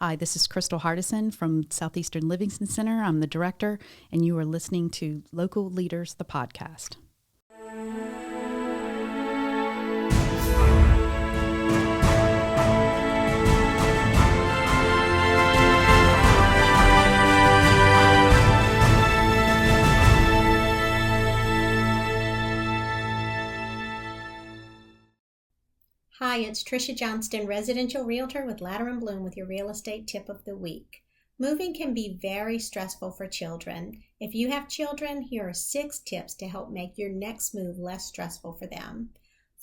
Hi, this is Crystal Hardison from Southeastern Livingston Center. I'm the director, and you are listening to Local Leaders, the podcast. Hi, it's Tricia Johnston, residential realtor with Blum with your real estate tip of the week. Moving can be very stressful for children. If you have children, here are 6 tips to help make your next move less stressful for them.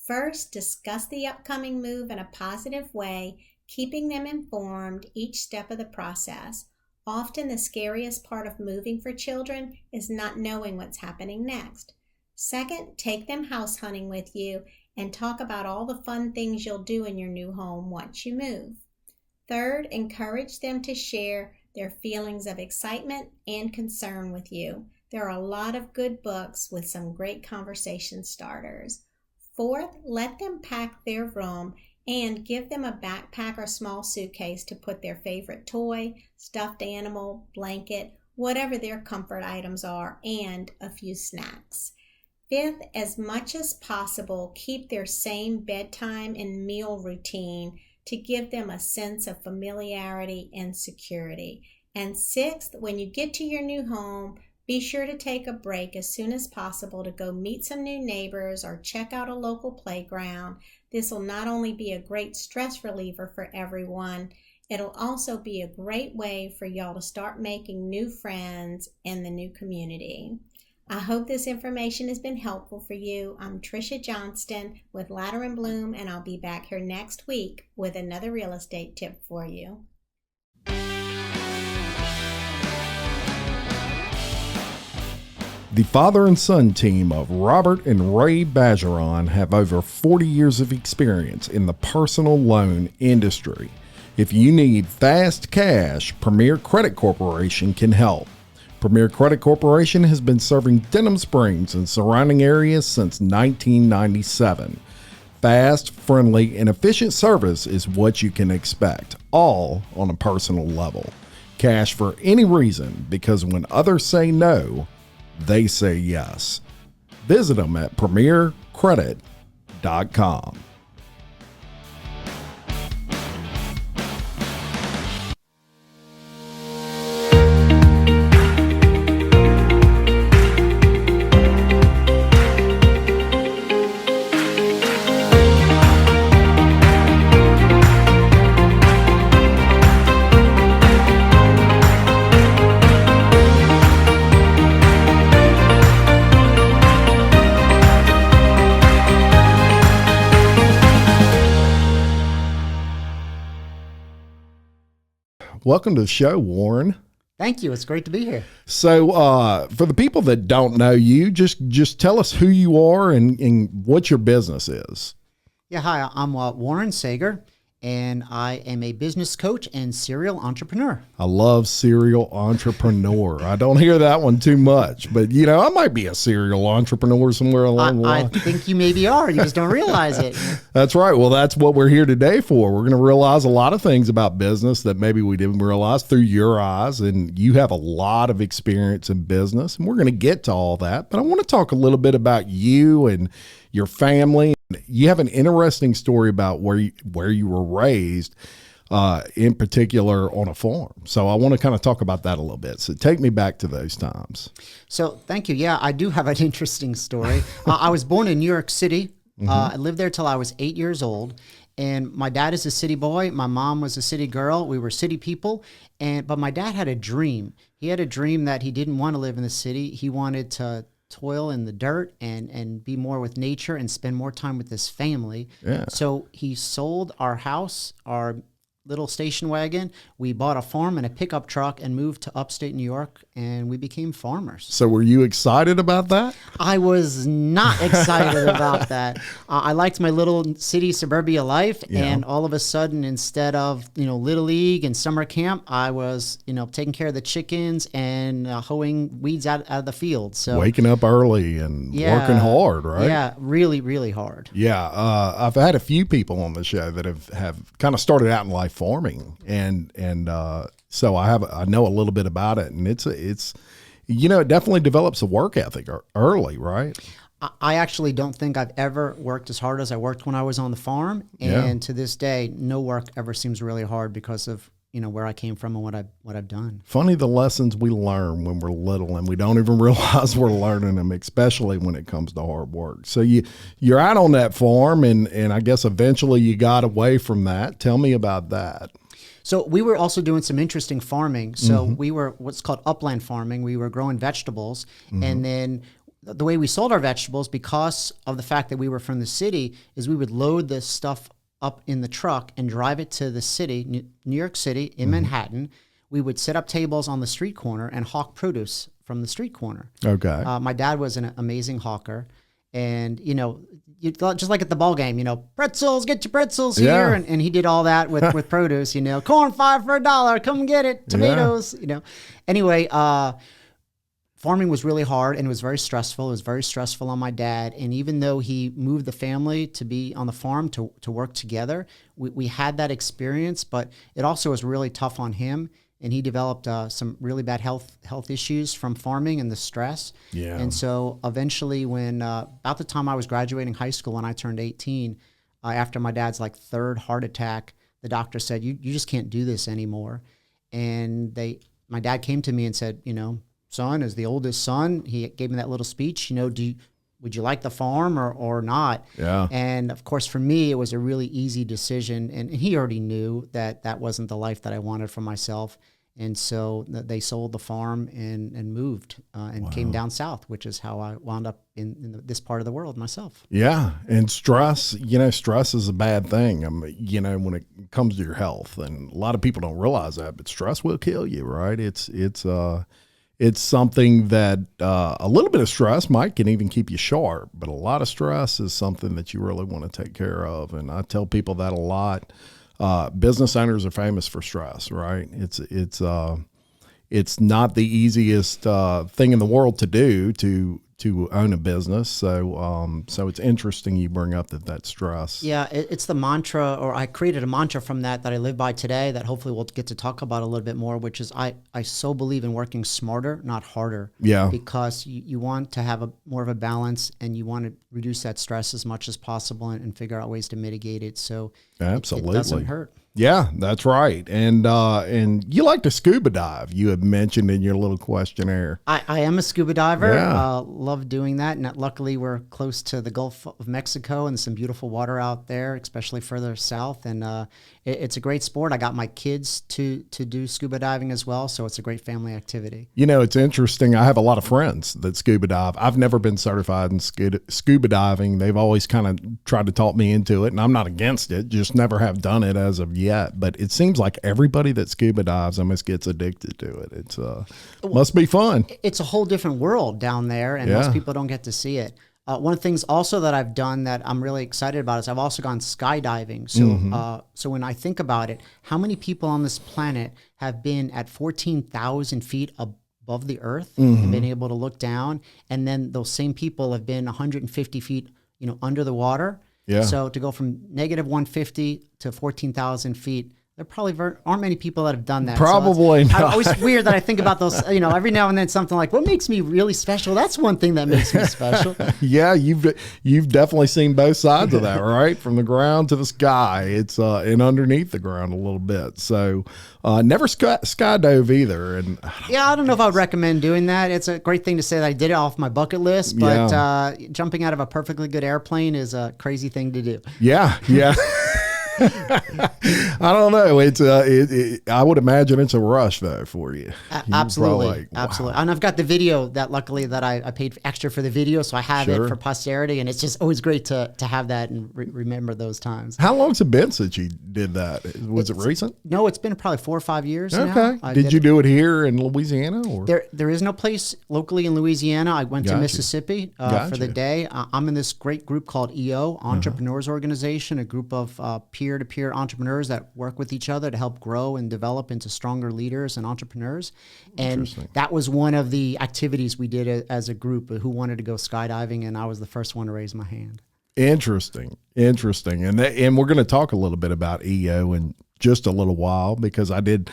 First, discuss the upcoming move in a positive way, keeping them informed each step of the process. Often the scariest part of moving for children is not knowing what's happening next. Second, take them house hunting with you and talk about all the fun things you'll do in your new home once you move. Third, encourage them to share their feelings of excitement and concern with you. There are a lot of good books with some great conversation starters. Fourth, let them pack their room and give them a backpack or small suitcase to put their favorite toy, stuffed animal, blanket, whatever their comfort items are, and a few snacks. Fifth, as much as possible, keep their same bedtime and meal routine to give them a sense of familiarity and security. And sixth, when you get to your new home, be sure to take a break as soon as possible to go meet some new neighbors or check out a local playground. This will not only be a great stress reliever for everyone, it'll also be a great way for y'all to start making new friends in the new community. I hope this information has been helpful for you. I'm Tricia Johnston with Blum, and I'll be back here next week with another real estate tip for you. The father and son team of Robert and Ray Bergeron have over 40 years of experience in the personal loan industry. If you need fast cash, Premier Credit Corporation can help. Premier Credit Corporation has been serving Denham Springs and surrounding areas since 1997. Fast, friendly, and efficient service is what you can expect, all on a personal level. Cash for any reason, because when others say no, they say yes. Visit them at premiercredit.com. Welcome to the show, Warren. Thank you. It's great to be here. So for the people that don't know you, just tell us who you are and what your business is. Yeah, hi. I'm Warren Sager, and I am a business coach and serial entrepreneur. I love serial entrepreneur. I don't hear that one too much, but I might be a serial entrepreneur somewhere along the line. I think you maybe are. You just don't realize it. That's right. Well, that's what we're here today for. We're going to realize a lot of things about business that maybe we didn't realize through your eyes, and you have a lot of experience in business, and we're going to get to all that. But I want to talk a little bit about you and your family. You have an interesting story about where you were raised, in particular on a farm. So I want to kind of talk about that a little bit. So take me back to those times. So thank you. Yeah, I do have an interesting story. I was born in New York City. I lived there till I was 8 years old. And my dad is a city boy. My mom was a city girl. We were city people. But my dad had a dream. He had a dream that he didn't want to live in the city. He wanted to toil in the dirt and be more with nature and spend more time with his family. Yeah. So he sold our house, our little station wagon. We bought a farm and a pickup truck and moved to upstate New York, and we became farmers. So were you excited about that? I was not excited about that. I liked my little city suburbia life, and all of a sudden, instead of Little League and summer camp, I was taking care of the chickens and hoeing weeds out of the field. So waking up early and working hard, right? Yeah, really, really hard. Yeah, I've had a few people on the show that have kind of started out in life farming, and so I know a little bit about it, and it's it definitely develops a work ethic early, right? I actually don't think I've ever worked as hard as I worked when I was on the farm, and to this day, no work ever seems really hard because of where I came from and what I've done. Funny the lessons we learn when we're little and we don't even realize we're learning them, especially when it comes to hard work. So you're out on that farm, and I guess eventually you got away from that. Tell me about that. So we were also doing some interesting farming. So we were what's called upland farming. We were growing vegetables, and then the way we sold our vegetables, because of the fact that we were from the city, is we would load this stuff up in the truck and drive it to the city, New York City, in Manhattan. We would set up tables on the street corner and hawk produce from the street corner. Okay. My dad was an amazing hawker. And, just like at the ball game, pretzels, get your pretzels here. And he did all that with produce, corn $5 for $1, come get it, tomatoes, Anyway, farming was really hard, and it was very stressful. It was very stressful on my dad. And even though he moved the family to be on the farm to work together, we had that experience, but it also was really tough on him. And he developed some really bad health issues from farming and the stress. Yeah. And so eventually when, about the time I was graduating high school when I turned 18, after my dad's third heart attack, the doctor said, you just can't do this anymore. And my dad came to me and said, son, as the oldest son, he gave me that little speech, would you like the farm or not? Yeah. And of course, for me, it was a really easy decision. And he already knew that wasn't the life that I wanted for myself. And so they sold the farm and moved and came down south, which is how I wound up in this part of the world myself. Yeah. And stress, stress is a bad thing. When it comes to your health, and a lot of people don't realize that, but stress will kill you, right? It's something that a little bit of stress can even keep you sharp, but a lot of stress is something that you really want to take care of. And I tell people that a lot. Business owners are famous for stress, right? It's not the easiest thing in the world to do to own a business. So it's interesting you bring up that stress. Yeah, it's the mantra, or I created a mantra from that I live by today that hopefully we'll get to talk about a little bit more, which is I so believe in working smarter, not harder. Yeah. Because you want to have more of a balance, and you want to reduce that stress as much as possible and figure out ways to mitigate it. So absolutely. It doesn't hurt. Yeah, that's right. And you like to scuba dive, you had mentioned in your little questionnaire. I am a scuba diver. Yeah. Love doing that. And luckily we're close to the Gulf of Mexico and some beautiful water out there, especially further south. And it's a great sport. I got my kids to do scuba diving as well. So it's a great family activity. It's interesting. I have a lot of friends that scuba dive. I've never been certified in scuba diving. They've always kind of tried to talk me into it, and I'm not against it, just never have done it as of yet. But it seems like everybody that scuba dives almost gets addicted to it. It's must be fun. It's a whole different world down there, and most people don't get to see it. One of the things also that I've done that I'm really excited about is I've also gone skydiving. So so when I think about it, how many people on this planet have been at 14,000 feet above the earth and been able to look down? And then those same people have been 150 feet, under the water. Yeah. So to go from negative 150 to 14,000 feet, there probably aren't many people that have done that. Probably not. It's always weird that I think about those, every now and then something like, what makes me really special? That's one thing that makes me special. Yeah, you've definitely seen both sides of that, right? From the ground to the sky. It's and underneath the ground a little bit. So never skydove either. And I don't know if I would recommend doing that. It's a great thing to say that I did it off my bucket list, but jumping out of a perfectly good airplane is a crazy thing to do. Yeah. I don't know. It's I would imagine it's a rush though for you. Absolutely, absolutely. And I've got the video that luckily that I paid extra for the video, so I have it for posterity, and it's just always great to have that and remember those times. How long's it been since you did that? Was it recent? No, it's been probably 4 or 5 years. Okay. Now. Did you do it here in Louisiana? Or? There is no place locally in Louisiana. I went to Mississippi for the day. I'm in this great group called EO, Entrepreneurs Organization, a group of peer-to-peer entrepreneurs that work with each other to help grow and develop into stronger leaders and entrepreneurs. And that was one of the activities we did as a group who wanted to go skydiving, and I was the first one to raise my hand. Interesting. And we're going to talk a little bit about EO in just a little while, because I did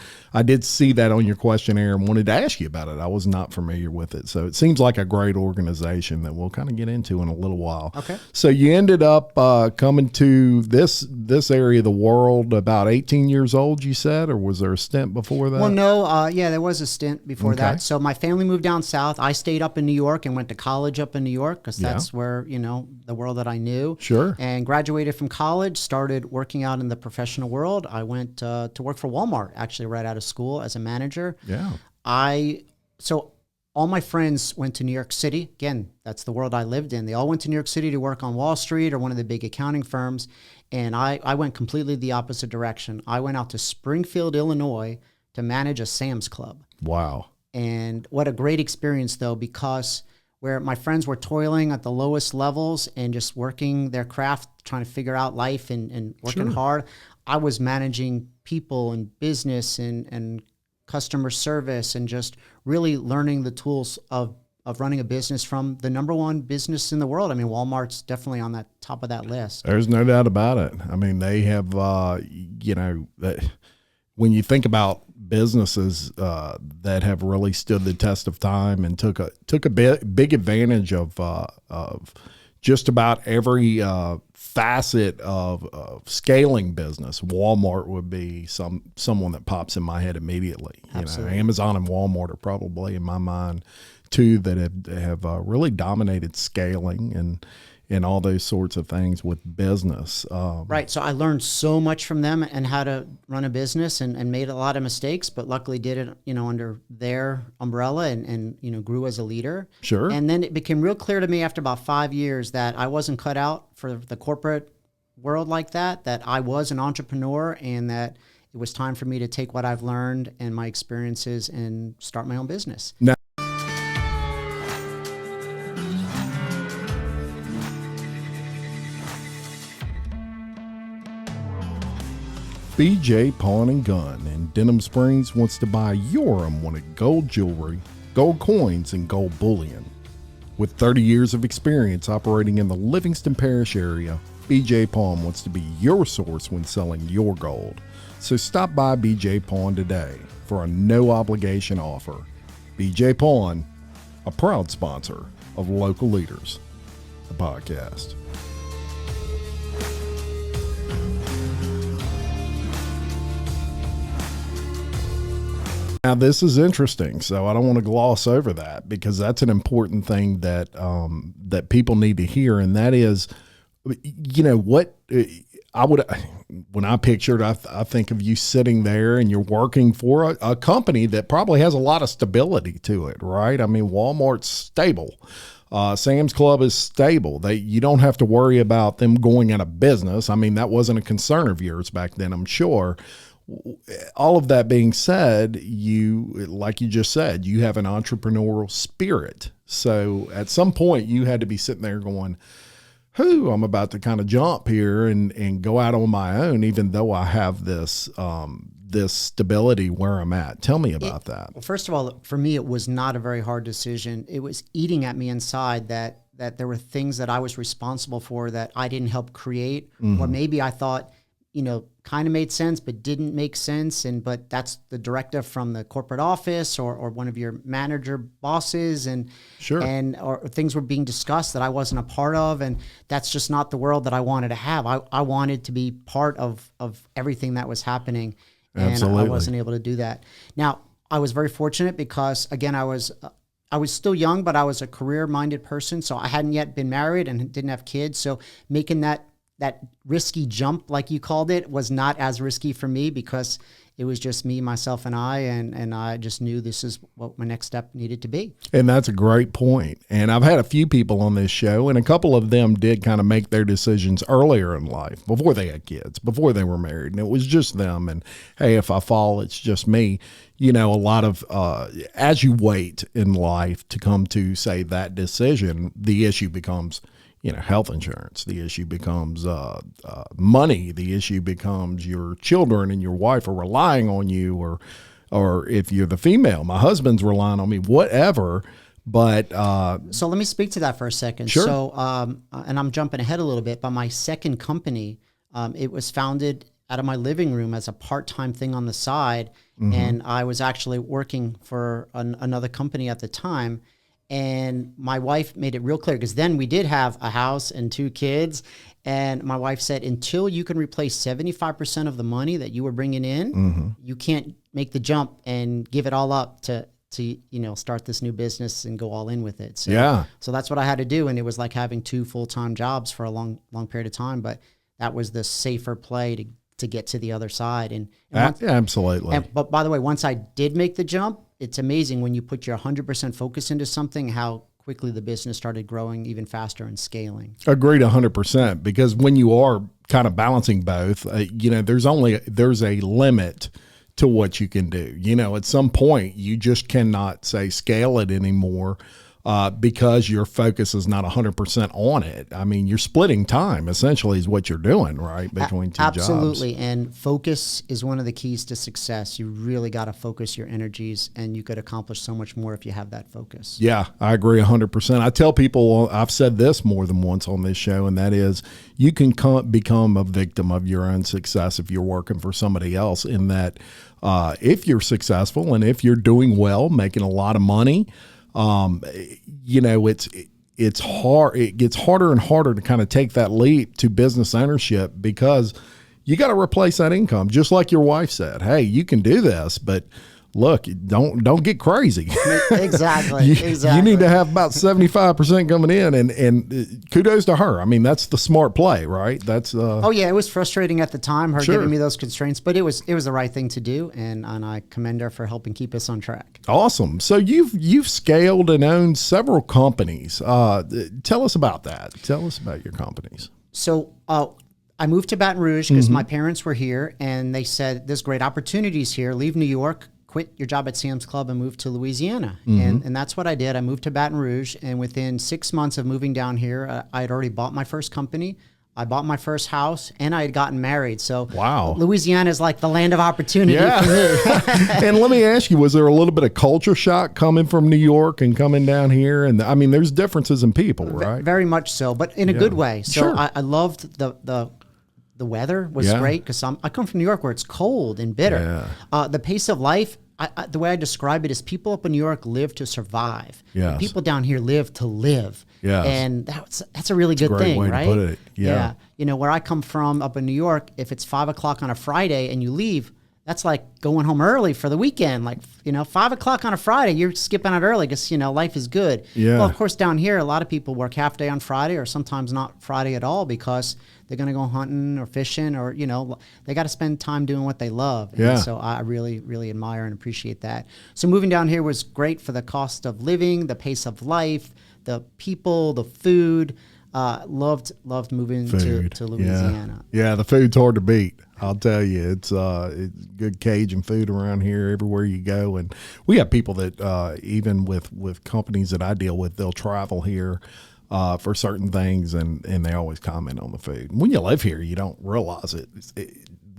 see that on your questionnaire and wanted to ask you about it. I was not familiar with it. So it seems like a great organization that we'll kind of get into in a little while. Okay. So you ended up coming to this area of the world about 18 years old, you said, or was there a stint before that? Well, no, yeah, there was a stint before that. So my family moved down south. I stayed up in New York and went to college up in New York, because that's where, the world that I knew. Sure. And graduated from college, started working out in the professional world. I went to work for Walmart, actually, right out of school as a manager. Yeah. So all my friends went to New York City. Again, that's the world I lived in. They all went to New York City to work on Wall Street or one of the big accounting firms. And I went completely the opposite direction. I went out to Springfield, Illinois to manage a Sam's Club. Wow. And what a great experience, though, because where my friends were toiling at the lowest levels and just working their craft, trying to figure out life and working hard, I was managing people and business and customer service and just really learning the tools of running a business from the number one business in the world. I mean, Walmart's definitely on that top of that list. There's no doubt about it. I mean, they have, when you think about businesses that have really stood the test of time and took a big advantage of just about every facet of scaling business, Walmart would be someone that pops in my head immediately. Absolutely. Amazon and Walmart are probably in my mind two that have really dominated scaling and all those sorts of things with business. Right. So I learned so much from them and how to run a business and made a lot of mistakes, but luckily did it, under their umbrella and grew as a leader. Sure. And then it became real clear to me after about 5 years that I wasn't cut out for the corporate world like that I was an entrepreneur and that it was time for me to take what I've learned and my experiences and start my own business. Now, BJ Pawn and Gun in Denham Springs wants to buy your unwanted gold jewelry, gold coins, and gold bullion. With 30 years of experience operating in the Livingston Parish area, BJ Pawn wants to be your source when selling your gold. So stop by BJ Pawn today for a no-obligation offer. BJ Pawn, a proud sponsor of Local Leaders, the podcast. Now, this is interesting, so I don't want to gloss over that because that's an important thing that that people need to hear, and that is, what I would, when I pictured, I think of you sitting there and you're working for a company that probably has a lot of stability to it, right? I mean, Walmart's stable. Sam's Club is stable. You don't have to worry about them going out of business. I mean, that wasn't a concern of yours back then, I'm sure. All of that being said, like you just said, you have an entrepreneurial spirit. So at some point you had to be sitting there going, I'm about to kind of jump here and go out on my own, even though I have this stability where I'm at. Tell me about that. Well, first of all, for me, it was not a very hard decision. It was eating at me inside that there were things that I was responsible for that I didn't help create, or maybe I thought, kind of made sense, but didn't make sense. But that's the directive from the corporate office or one of your manager bosses or things were being discussed that I wasn't a part of. And that's just not the world that I wanted to have. I wanted to be part of everything that was happening. And Absolutely. I wasn't able to do that. Now, I was very fortunate because, again, I was still young, but I was a career-minded person. So I hadn't yet been married and didn't have kids. So making that risky jump, like you called it, was not as risky for me because it was just me, myself, and I just knew this is what my next step needed to be. And that's a great point. And I've had a few people on this show, and a couple of them did kind of make their decisions earlier in life, before they had kids, before they were married. And it was just them. And hey, if I fall, it's just me. A lot of, as you wait in life to come to say that decision, the issue becomes, health insurance. The issue becomes money. The issue becomes your children and your wife are relying on you, or if you're the female, my husband's relying on me, whatever. But so let me speak to that for a second. Sure. So, and I'm jumping ahead a little bit, but my second company, it was founded out of my living room as a part-time thing on the side. And I was actually working for another company at the time. And my wife made it real clear, because then we did have a house and 2 kids. And my wife said, until you can replace 75% of the money that you were bringing in, you can't make the jump and give it all up to start this new business and go all in with it. So, so that's what I had to do. And it was like having 2 full-time jobs for a long period of time. But that was the safer play to get to the other side. And absolutely. But by the way, once I did make the jump, it's amazing when you put your 100% focus into something, how quickly the business started growing even faster and scaling. Agreed 100%, because when you are kind of balancing both, there's a limit to what you can do. At some point you just cannot say scale it anymore, because your focus is not 100% on it. I mean, you're splitting time essentially is what you're doing, right? Between 2 jobs. Absolutely. And focus is one of the keys to success. You really got to focus your energies, and you could accomplish so much more if you have that focus. Yeah, I agree 100%. I tell people, I've said this more than once on this show, and that is you can become a victim of your own success if you're working for somebody else, in that if you're successful and if you're doing well, making a lot of money, it's hard. It gets harder and harder to kind of take that leap to business ownership, because you got to replace that income. Just like your wife said, hey, you can do this, but look, don't get crazy. Exactly. You need to have about 75% coming in, and kudos to her. I mean, that's the smart play, right? That's oh yeah, it was frustrating at the time, her giving me those constraints, but it was the right thing to do, and I commend her for helping keep us on track. Awesome. So you've scaled and owned several companies. Tell us about that. Tell us about your companies. So I moved to Baton Rouge because my parents were here, and they said, there's great opportunities here. Leave New York, quit your job at Sam's Club, and move to Louisiana. And that's what I did. I moved to Baton Rouge, and within 6 months of moving down here, I had already bought my first company. I bought my first house, and I had gotten married. So wow, Louisiana is like the land of opportunity for me. And let me ask you, was there a little bit of culture shock coming from New York and coming down here? And I mean, there's differences in people, right? Very much so, but in a good way. So I loved the weather was great, because I come from New York where it's cold and bitter. The pace of life, the way I describe it is, people up in New York live to survive. People down here live to live. And that's a really good thing, way right? To put it. Yeah. Where I come from up in New York, if it's 5 o'clock on a Friday and you leave, that's like going home early for the weekend. Like, 5 o'clock on a Friday, you're skipping out early because, life is good. Well, of course, down here, a lot of people work half day on Friday, or sometimes not Friday at all, because they're going to go hunting or fishing, or, they got to spend time doing what they love. And so I really, really admire and appreciate that. So moving down here was great for the cost of living, the pace of life, the people, the food. Loved moving to Louisiana. Yeah, the food's hard to beat. I'll tell you, it's good Cajun food around here everywhere you go. And we have people that even with companies that I deal with, they'll travel here for certain things, and they always comment on the food. When you live here, you don't realize it.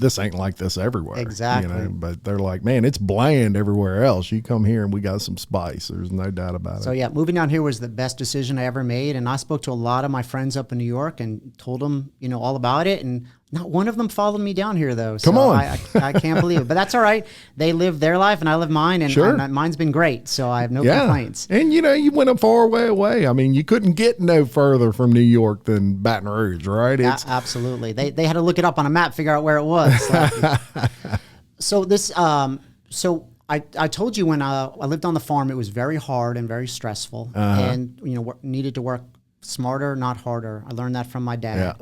This ain't like this everywhere. Exactly. But they're like, man, it's bland everywhere else. You come here and we got some spice. There's no doubt about it. So yeah, moving down here was the best decision I ever made. And I spoke to a lot of my friends up in New York and told them, all about it. And not one of them followed me down here, though. So come on. I can't believe it. But that's all right. They live their life and I live mine. And mine's been great. So I have no complaints. And, you went a far way away. I mean, you couldn't get no further from New York than Baton Rouge, right? Absolutely. They had to look it up on a map, figure out where it was. So this, I told you when I lived on the farm, it was very hard and very stressful, and needed to work smarter, not harder. I learned that from my dad.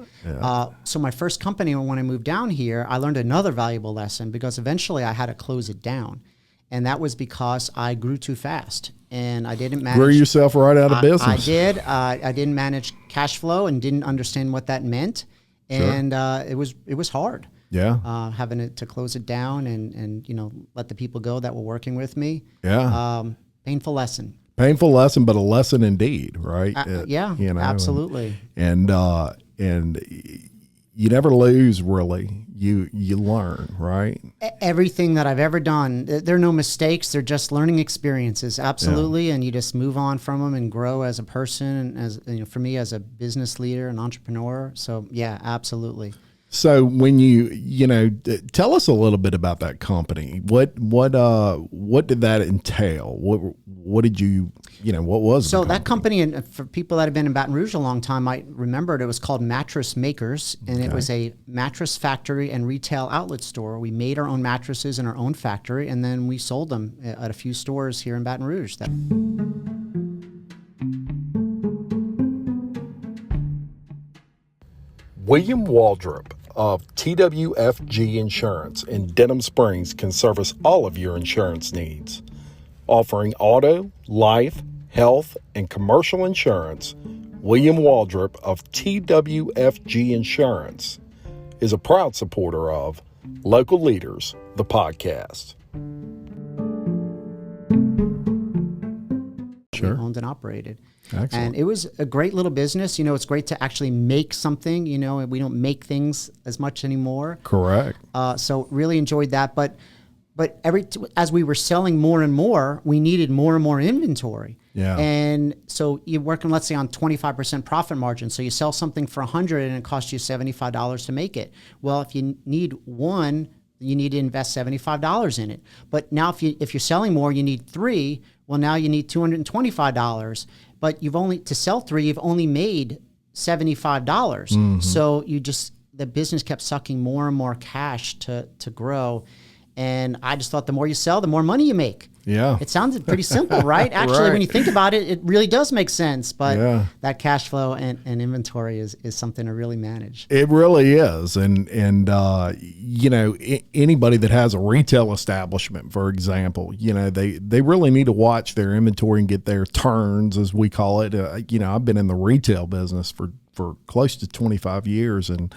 So my first company, when I moved down here, I learned another valuable lesson, because eventually I had to close it down, and that was because I grew too fast and I didn't manage. Grew yourself right out of business. I did. I didn't manage cash flow and didn't understand what that meant, and it was hard. Having to close it down and let the people go that were working with me. Painful lesson. Painful lesson, but a lesson indeed, right? Absolutely. And you never lose, really. You learn, right? Everything that I've ever done, there are no mistakes. They're just learning experiences. Absolutely. And you just move on from them and grow as a person, and as for me, as a business leader and entrepreneur. So yeah, absolutely. So when tell us a little bit about that company. What did that entail? What did you, what was So that company, and for people that have been in Baton Rouge a long time might remember it, was called Mattress Makers, and it was a mattress factory and retail outlet store. We made our own mattresses in our own factory, and then we sold them at a few stores here in Baton Rouge. William Waldrop of TWFG Insurance in Denham Springs can service all of your insurance needs. Offering auto, life, health, and commercial insurance, William Waldrop of TWFG Insurance is a proud supporter of Local Leaders, the podcast. Sure. Owned and operated. Excellent. And it was a great little business. It's great to actually make something, we don't make things as much anymore. Correct. So really enjoyed that. But as we were selling more and more, we needed more and more inventory. Yeah. And so you're working, let's say, on 25% profit margin. So you sell something for $100 and it costs you $75 to make it. Well, if you need one, you need to invest $75 in it. But now if you're selling more, you need three. Well, now you need $225. But to sell three, you've only made $75. Mm-hmm. So the business kept sucking more and more cash to grow. And I just thought the more you sell, the more money you make. Yeah. It sounds pretty simple, right? Actually, Right. When you think about it, it really does make sense. But that cash flow and inventory is something to really manage. It really is. And anybody that has a retail establishment, for example, they really need to watch their inventory and get their turns, as we call it. I've been in the retail business for close to 25 years, and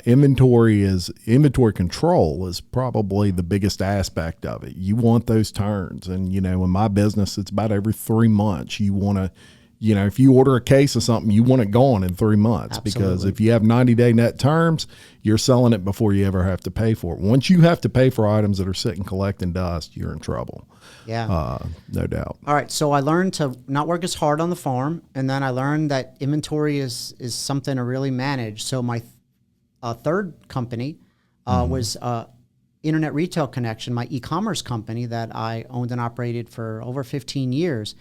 inventory control is probably the biggest aspect of it. You want those turns. And, in my business, it's about every 3 months. You want to, if you order a case of something, you want it gone in 3 months. Absolutely. Because if you have 90-day net terms, you're selling it before you ever have to pay for it. Once you have to pay for items that are sitting collecting dust, you're in trouble. Yeah. No doubt. All right. So I learned to not work as hard on the farm. And then I learned that inventory is something to really manage. So my third company was Internet Retail Connection, my e-commerce company that I owned and operated for over 15 years.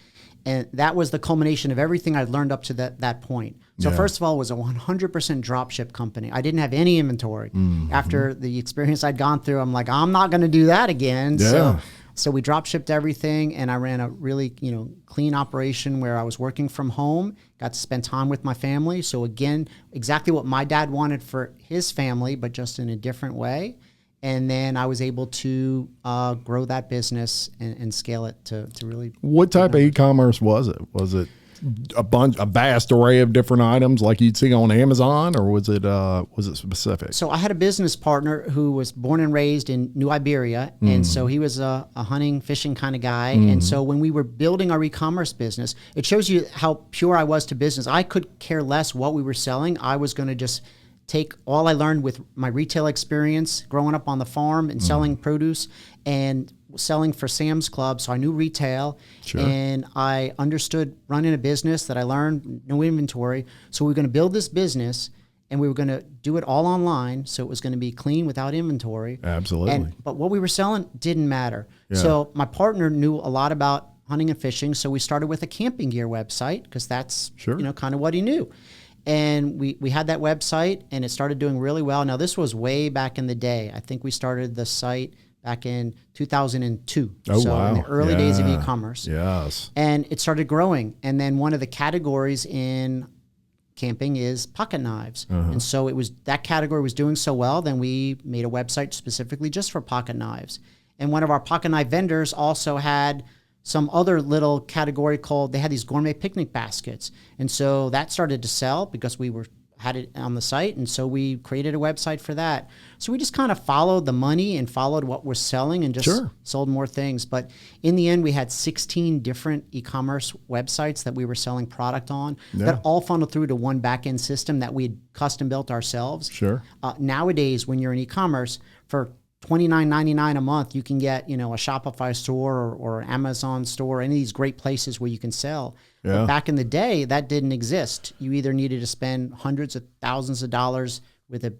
And that was the culmination of everything I'd learned up to that point. So first of all, it was a 100% drop ship company. I didn't have any inventory. Mm-hmm. After the experience I'd gone through, I'm like, I'm not going to do that again. Yeah. So we drop shipped everything, and I ran a really clean operation where I was working from home, got to spend time with my family. So again, exactly what my dad wanted for his family, but just in a different way. And then I was able to grow that business and scale it to really. What type of e-commerce was it? Was it a vast array of different items like you'd see on Amazon, or was it specific? So I had a business partner who was born and raised in New Iberia, and so he was a hunting, fishing kind of guy. And so when we were building our e-commerce business, it shows you how pure I was to business. I could care less what we were selling. I was going to just take all I learned with my retail experience growing up on the farm and selling produce and selling for Sam's Club. So I knew retail. Sure. And I understood running a business that I learned, no inventory. So we were going to build this business and we were going to do it all online. So it was going to be clean without inventory. Absolutely. But what we were selling didn't matter. Yeah. So my partner knew a lot about hunting and fishing. So we started with a camping gear website because that's kind of what he knew. And we had that website and it started doing really well. Now this was way back in the day. I think we started the site back in 2002. Oh, so wow. in the early days of e-commerce. Yes. And it started growing. And then one of the categories in camping is pocket knives. And so that category was doing so well, then we made a website specifically just for pocket knives. And one of our pocket knife vendors also had some other little category they had these gourmet picnic baskets. And so that started to sell because we had it on the site. And so we created a website for that. So we just kind of followed the money and followed what was selling and just sold more things. But in the end, we had 16 different e-commerce websites that we were selling product on that all funneled through to one back-end system that we had custom built ourselves. Sure. Nowadays, when you're in e-commerce, for $29.99 a month, you can get, a Shopify store or an Amazon store, any of these great places where you can sell. But back in the day, that didn't exist. You either needed to spend hundreds of thousands of dollars with a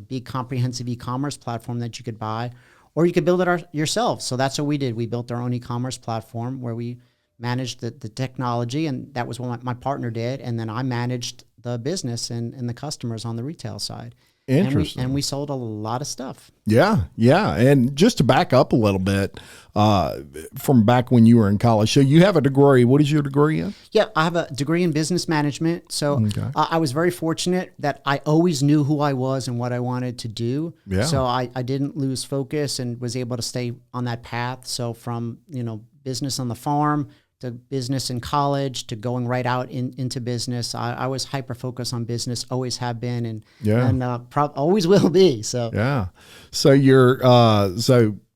big comprehensive e-commerce platform that you could buy, or you could build it yourself. So that's what we did. We built our own e-commerce platform where we managed the technology, and that was what my partner did. And then I managed the business and the customers on the retail side. Interesting. And we sold a lot of stuff. Yeah. And just to back up a little bit, from back when you were in college, so you have a degree. What is your degree in? Yeah, I have a degree in business management. So I was very fortunate that I always knew who I was and what I wanted to do. Yeah. So I didn't lose focus and was able to stay on that path. So from, business on the farm to business in college to going right out into business. I was hyper-focused on business, always have been, and always will be. So yeah. So you're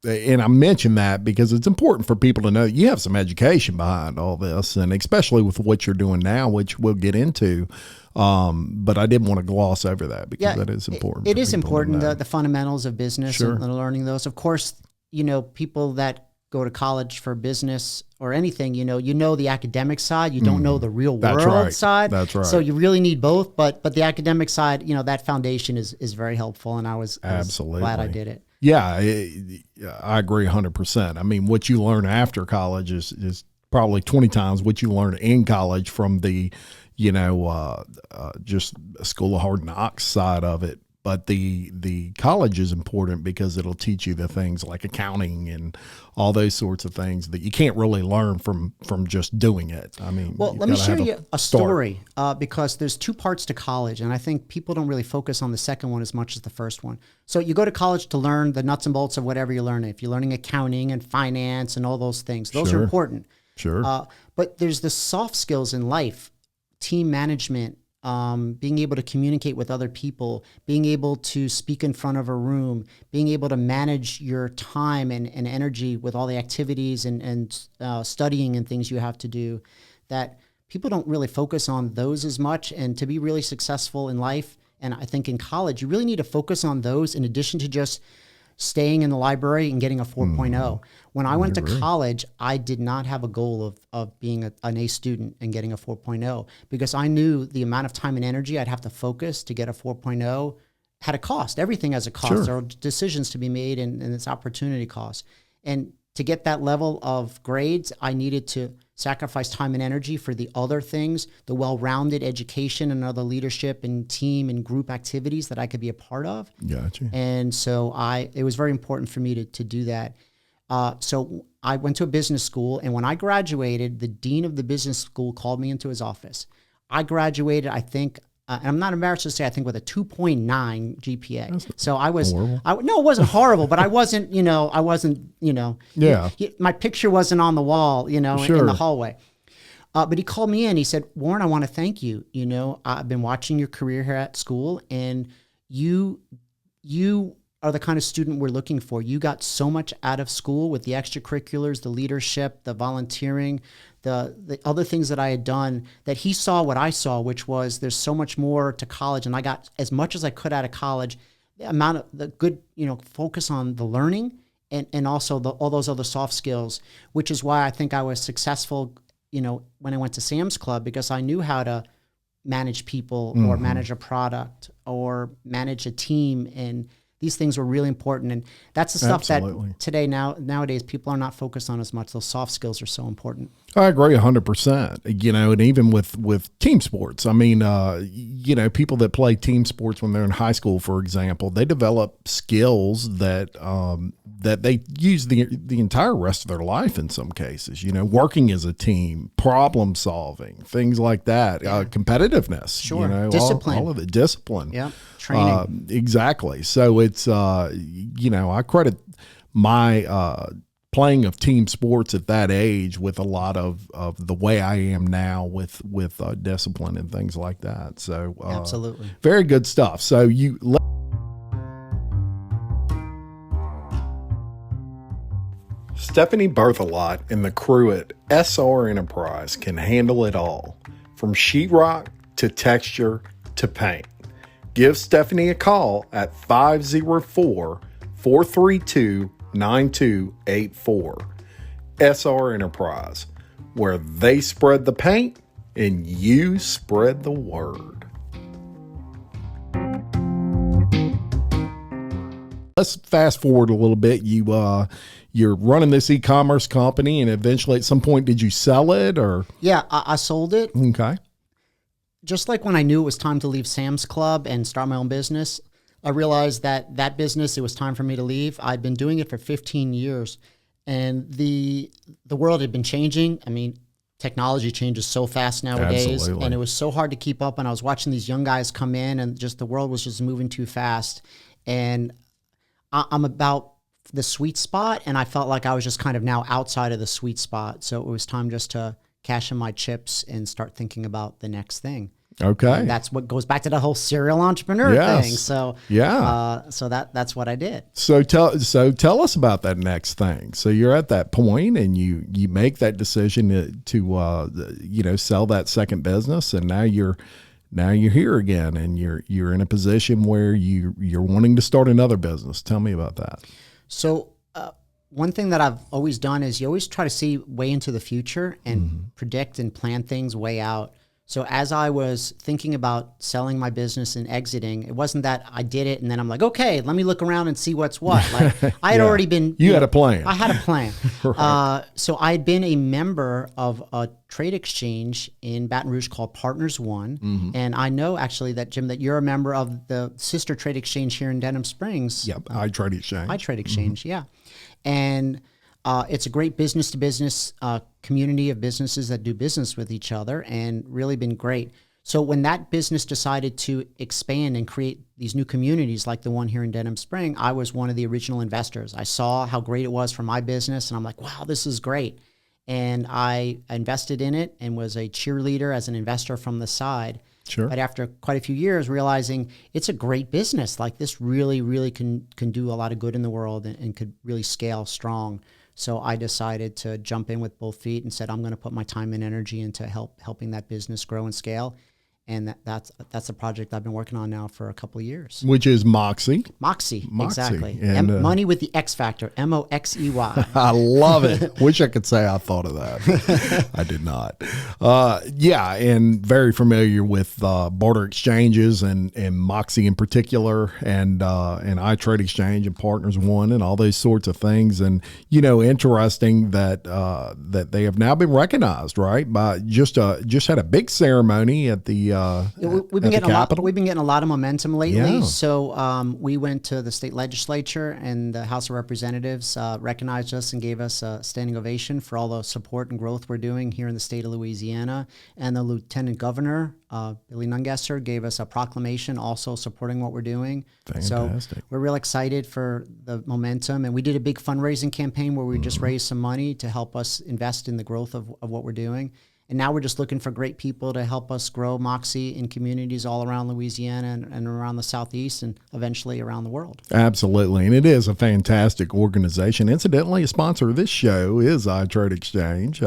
and I mentioned that because it's important for people to know you have some education behind all this, and especially with what you're doing now, which we'll get into. But I didn't want to gloss over that because that is important. It is important, the fundamentals of business and learning those. Of course, people that go to college for business or anything, the academic side, you don't know the real world side. That's right. So you really need both, but the academic side, that foundation is very helpful, and I was glad I did it. Yeah, I agree 100%. I mean, what you learn after college is probably 20 times what you learn in college from the, just school of hard knocks side of it. But the college is important because it'll teach you the things like accounting and all those sorts of things that you can't really learn from just doing it. I mean, well, let me share you a story because there's two parts to college, and I think people don't really focus on the second one as much as the first one. So you go to college to learn the nuts and bolts of whatever you're learning. If you're learning accounting and finance and all those things, those are important. Sure. But there's the soft skills in life, team management, being able to communicate with other people, being able to speak in front of a room, being able to manage your time and energy with all the activities and studying and things you have to do, that people don't really focus on those as much. And to be really successful in life, and I think in college, you really need to focus on those in addition to just staying in the library and getting a 4.0. When I went to college, I did not have a goal of being an A student and getting a 4.0 because I knew the amount of time and energy I'd have to focus to get a 4.0 had a cost. Everything has a cost. Sure. There are decisions to be made and it's opportunity cost. And to get that level of grades, I needed to sacrifice time and energy for the other things, the well-rounded education and other leadership and team and group activities that I could be a part of. Gotcha. And so it was very important for me to do that. So I went to a business school, and when I graduated, the dean of the business school called me into his office. I graduated, I think, and I'm not embarrassed to say, I think with a 2.9 GPA. So I was, no, it wasn't horrible, but I wasn't, Yeah. My picture wasn't on the wall, in the hallway. But he called me in. He said, Warren, I want to thank you. I've been watching your career here at school, and you are the kind of student we're looking for. You got so much out of school with the extracurriculars, the leadership, the volunteering, the other things that I had done, that he saw what I saw, which was there's so much more to college. And I got as much as I could out of college, the amount of the good, focus on the learning and also all those other soft skills, which is why I think I was successful, when I went to Sam's Club, because I knew how to manage people or manage a product or manage a team. And these things were really important. And that's the stuff that today, nowadays, people are not focused on as much. Those soft skills are so important. I agree 100%, and even with team sports. I mean, people that play team sports when they're in high school, for example, they develop skills that they use the entire rest of their life in some cases, working as a team, problem solving, things like that, competitiveness, discipline, all of it, discipline. Yeah. Training. Exactly. So it's, I credit my playing of team sports at that age with a lot of the way I am now with discipline and things like that. So absolutely. Very good stuff. So Stephanie Berthelot and the crew at SR Enterprise can handle it all, from sheetrock to texture to paint. Give Stephanie a call at 504-432-9284. SR Enterprise, where they spread the paint and you spread the word. Let's fast forward a little bit. You're running this e-commerce company, and eventually at some point, did you sell it or? Yeah, I sold it. Okay. Just like when I knew it was time to leave Sam's Club and start my own business, I realized that business, it was time for me to leave. I'd been doing it for 15 years, and the world had been changing. I mean, technology changes so fast nowadays. Absolutely. And it was so hard to keep up. And I was watching these young guys come in, and just the world was just moving too fast. And I'm about the sweet spot, and I felt like I was just kind of now outside of the sweet spot. So it was time just to cash in my chips and start thinking about the next thing. Okay. And that's what goes back to the whole serial entrepreneur thing. So so that's what I did. So tell us about that next thing. So you're at that point, and you make that decision to sell that second business, and now you're here again, and you're in a position where you're wanting to start another business. Tell me about that. So one thing that I've always done is you always try to see way into the future and predict and plan things way out. So as I was thinking about selling my business and exiting, it wasn't that I did it and then I'm like, okay, let me look around and see what's what. Like I had already been. You had a plan. I had a plan. Right. So I had been a member of a trade exchange in Baton Rouge called Partners One. And I know actually that, Jim, that you're a member of the sister trade exchange here in Denham Springs. Yep, iTrade Exchange. iTrade Exchange, yeah. And it's a great business-to-business community of businesses that do business with each other, and really been great. So when that business decided to expand and create these new communities like the one here in Denham Spring, I was one of the original investors. I saw how great it was for my business, and I'm like, wow, this is great. And I invested in it and was a cheerleader as an investor from the side. Sure. But after quite a few years, realizing it's a great business. Like this really, really can do a lot of good in the world and could really scale strong. So I decided to jump in with both feet and said, I'm going to put my time and energy into helping that business grow and scale. And that's a project I've been working on now for a couple of years. Which is Moxie. Moxie. Exactly. And, money with the X factor, Moxey. I love it. Wish I could say I thought of that. I did not. And very familiar with barter exchanges and Moxie in particular, and iTrade Exchange and Partners One and all those sorts of things. And interesting that that they have now been recognized, right? By just had a big ceremony at the we've been getting a lot of momentum lately. Yeah. So we went to the state legislature, and the House of Representatives recognized us and gave us a standing ovation for all the support and growth we're doing here in the state of Louisiana. And the Lieutenant Governor, Billy Nungesser, gave us a proclamation also supporting what we're doing. Fantastic. So we're real excited for the momentum. And we did a big fundraising campaign where we just raised some money to help us invest in the growth of what we're doing. And now we're just looking for great people to help us grow Moxie in communities all around Louisiana and around the Southeast and eventually around the world. Absolutely. And it is a fantastic organization. Incidentally, a sponsor of this show is iTrade Exchange.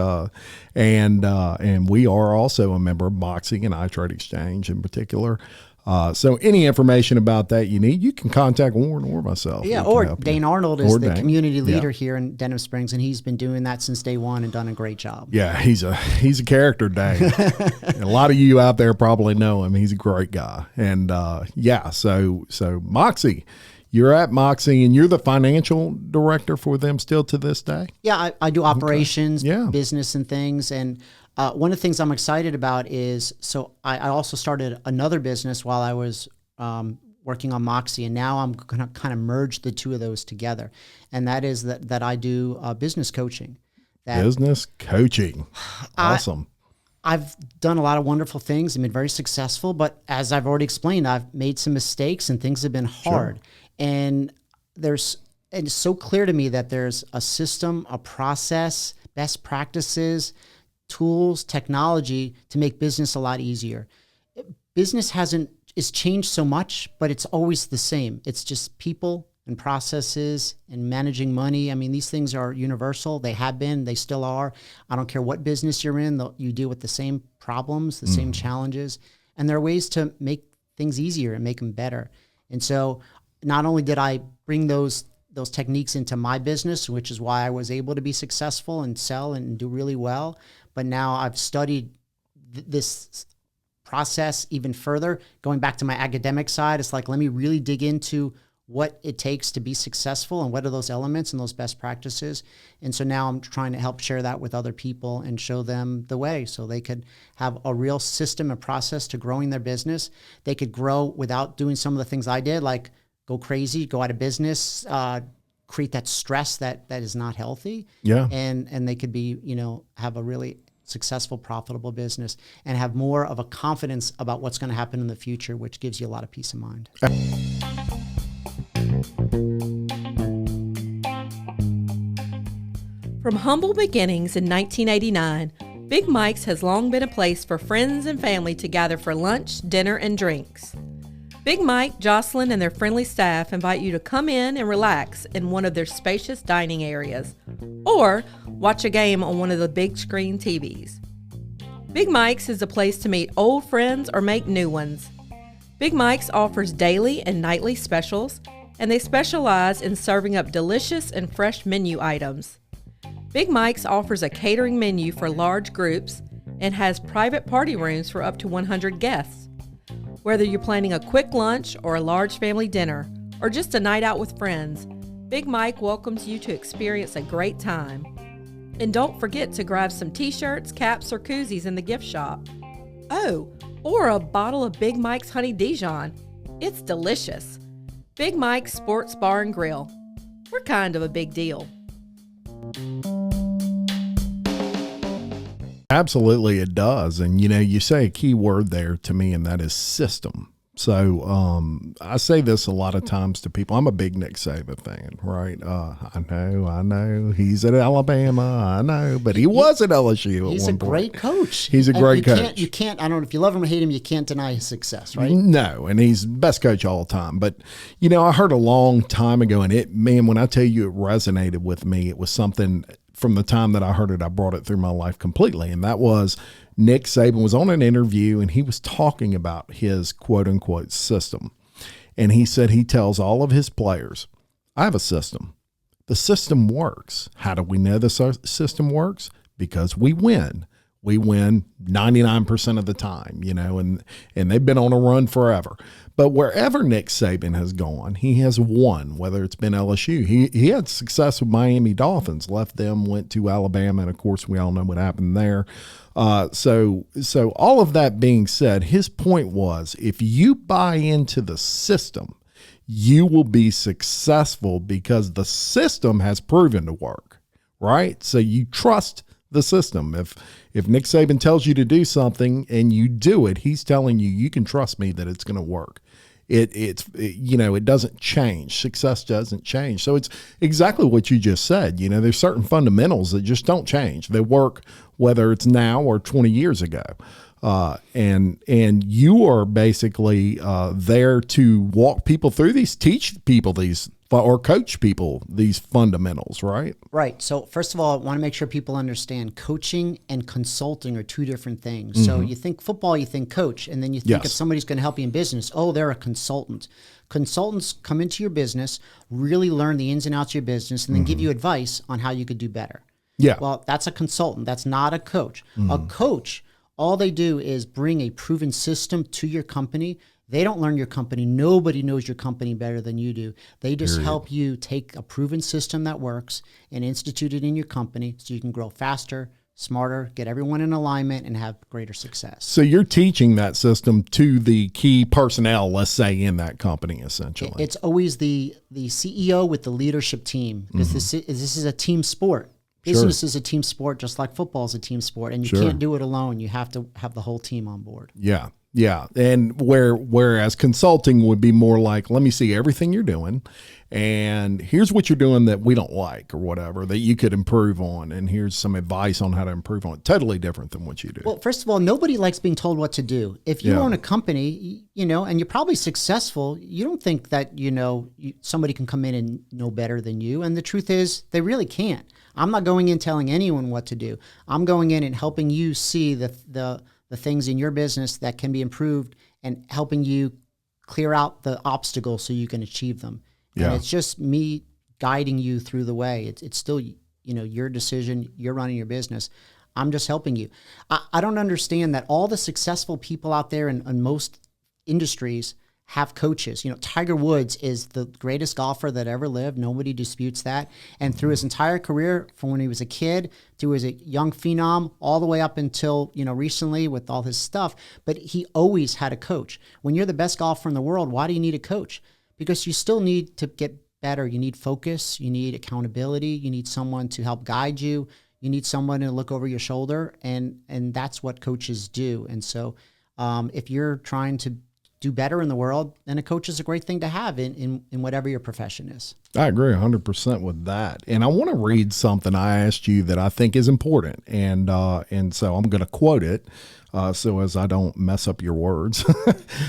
And we are also a member of Moxie and iTrade Exchange in particular. So any information about that you need, you can contact Warren or myself. Yeah, or Dane Arnold is the community leader Yeah. here in Denham Springs, and he's been doing that since day one and done a great job. Yeah, he's a character, Dane. And a lot of you out there probably know him. He's a great guy. And so Moxie, you're at Moxie, and you're the financial director for them still to this day? Yeah, I do operations, Yeah. business and things. And one of the things I'm excited about is, so I also started another business while I was working on Moxie, and now I'm going to kind of merge the two of those together. And that is that I do business coaching. Business coaching. Awesome. I've done a lot of wonderful things and been very successful, but as I've already explained, I've made some mistakes and things have been hard. Sure. And it's so clear to me that there's a system, a process, best practices, tools, technology to make business a lot easier. Business it's changed so much, but it's always the same. It's just people and processes and managing money. I mean, these things are universal. They have been, they still are. I don't care what business you're in, you deal with the same problems, the same challenges. And there are ways to make things easier and make them better. And so not only did I bring those techniques into my business, which is why I was able to be successful and sell and do really well, but now I've studied this process even further. Going back to my academic side, it's like, let me really dig into what it takes to be successful and what are those elements and those best practices. And so now I'm trying to help share that with other people and show them the way so they could have a real system and process to growing their business. They could grow without doing some of the things I did, like go crazy, go out of business, create that stress that is not healthy. Yeah. And they could be, have a really successful, profitable business and have more of a confidence about what's going to happen in the future, which gives you a lot of peace of mind. From humble beginnings in 1989, Big Mike's has long been a place for friends and family to gather for lunch, dinner, and drinks. Big Mike, Jocelyn, and their friendly staff invite you to come in and relax in one of their spacious dining areas, or watch a game on one of the big screen TVs. Big Mike's is a place to meet old friends or make new ones. Big Mike's offers daily and nightly specials, and they specialize in serving up delicious and fresh menu items. Big Mike's offers a catering menu for large groups and has private party rooms for up to 100 guests. Whether you're planning a quick lunch or a large family dinner, or just a night out with friends, Big Mike welcomes you to experience a great time. And don't forget to grab some t-shirts, caps, or koozies in the gift shop. Oh, or a bottle of Big Mike's Honey Dijon. It's delicious. Big Mike's Sports Bar and Grill. We're kind of a big deal. Absolutely, it does. And, you say a key word there to me, and that is system. So I say this a lot of times to people. I'm a big Nick Saban fan, right? I know. He's at Alabama. I know. But he was at LSU at He's one a point. great coach. He's a great coach. You can't, I don't know if you love him or hate him, you can't deny his success, right? No, and he's the best coach all the time. But, I heard a long time ago, and when I tell you it resonated with me, it was something from the time that I heard it, I brought it through my life completely. And that was Nick Saban was on an interview and he was talking about his quote unquote system. And he said he tells all of his players, I have a system. The system works. How do we know the system works? Because we win. We win 99% of the time, and they've been on a run forever. But wherever Nick Saban has gone, he has won, whether it's been LSU. He had success with Miami Dolphins, left them, went to Alabama, and of course we all know what happened there. So all of that being said, his point was, if you buy into the system, you will be successful because the system has proven to work, right? So you trust the system. If Nick Saban tells you to do something and you do it, he's telling you can trust me that it's going to work. It doesn't change. Success doesn't change. So it's exactly what you just said. There's certain fundamentals that just don't change. They work whether it's now or 20 years ago. And you are basically there to walk people through these, teach people these, or coach people these fundamentals, right? Right. So first of all, I want to make sure people understand coaching and consulting are two different things. Mm-hmm. So you think football, you think coach, and then you think if somebody's going to help you in business, they're a consultant. Consultants come into your business, really learn the ins and outs of your business, and then give you advice on how you could do better. Yeah. Well, that's a consultant. That's not a coach. A coach, all they do is bring a proven system to your company. They don't learn your company. Nobody knows your company better than you do. They just help you take a proven system that works and institute it in your company so you can grow faster, smarter, get everyone in alignment, and have greater success. So you're teaching that system to the key personnel, let's say, in that company, essentially. It's always the CEO with the leadership team, because this is a team sport. Business is a team sport, just like football is a team sport, and you can't do it alone. You have to have the whole team on board. Yeah. Yeah. And whereas consulting would be more like, let me see everything you're doing, and here's what you're doing that we don't like or whatever that you could improve on. And here's some advice on how to improve on it. Totally different than what you do. Well, first of all, nobody likes being told what to do. If you own a company, and you're probably successful, you don't think that, somebody can come in and know better than you. And the truth is they really can't. I'm not going in telling anyone what to do. I'm going in and helping you see the things in your business that can be improved and helping you clear out the obstacles so you can achieve them. Yeah. And it's just me guiding you through the way. It's still, your decision. You're running your business. I'm just helping you. I don't understand that all the successful people out there in most industries have coaches. Tiger Woods is the greatest golfer that ever lived. Nobody disputes that. And through his entire career, from when he was a kid to as a young phenom, all the way up until, recently with all his stuff, but he always had a coach. When you're the best golfer in the world, why do you need a coach? Because you still need to get better. You need focus. You need accountability. You need someone to help guide you. You need someone to look over your shoulder. And that's what coaches do. And so if you're trying to do better in the world, then a coach is a great thing to have in whatever your profession is. I agree 100% with that. And I want to read something I asked you that I think is important. And so I'm going to quote it so as I don't mess up your words.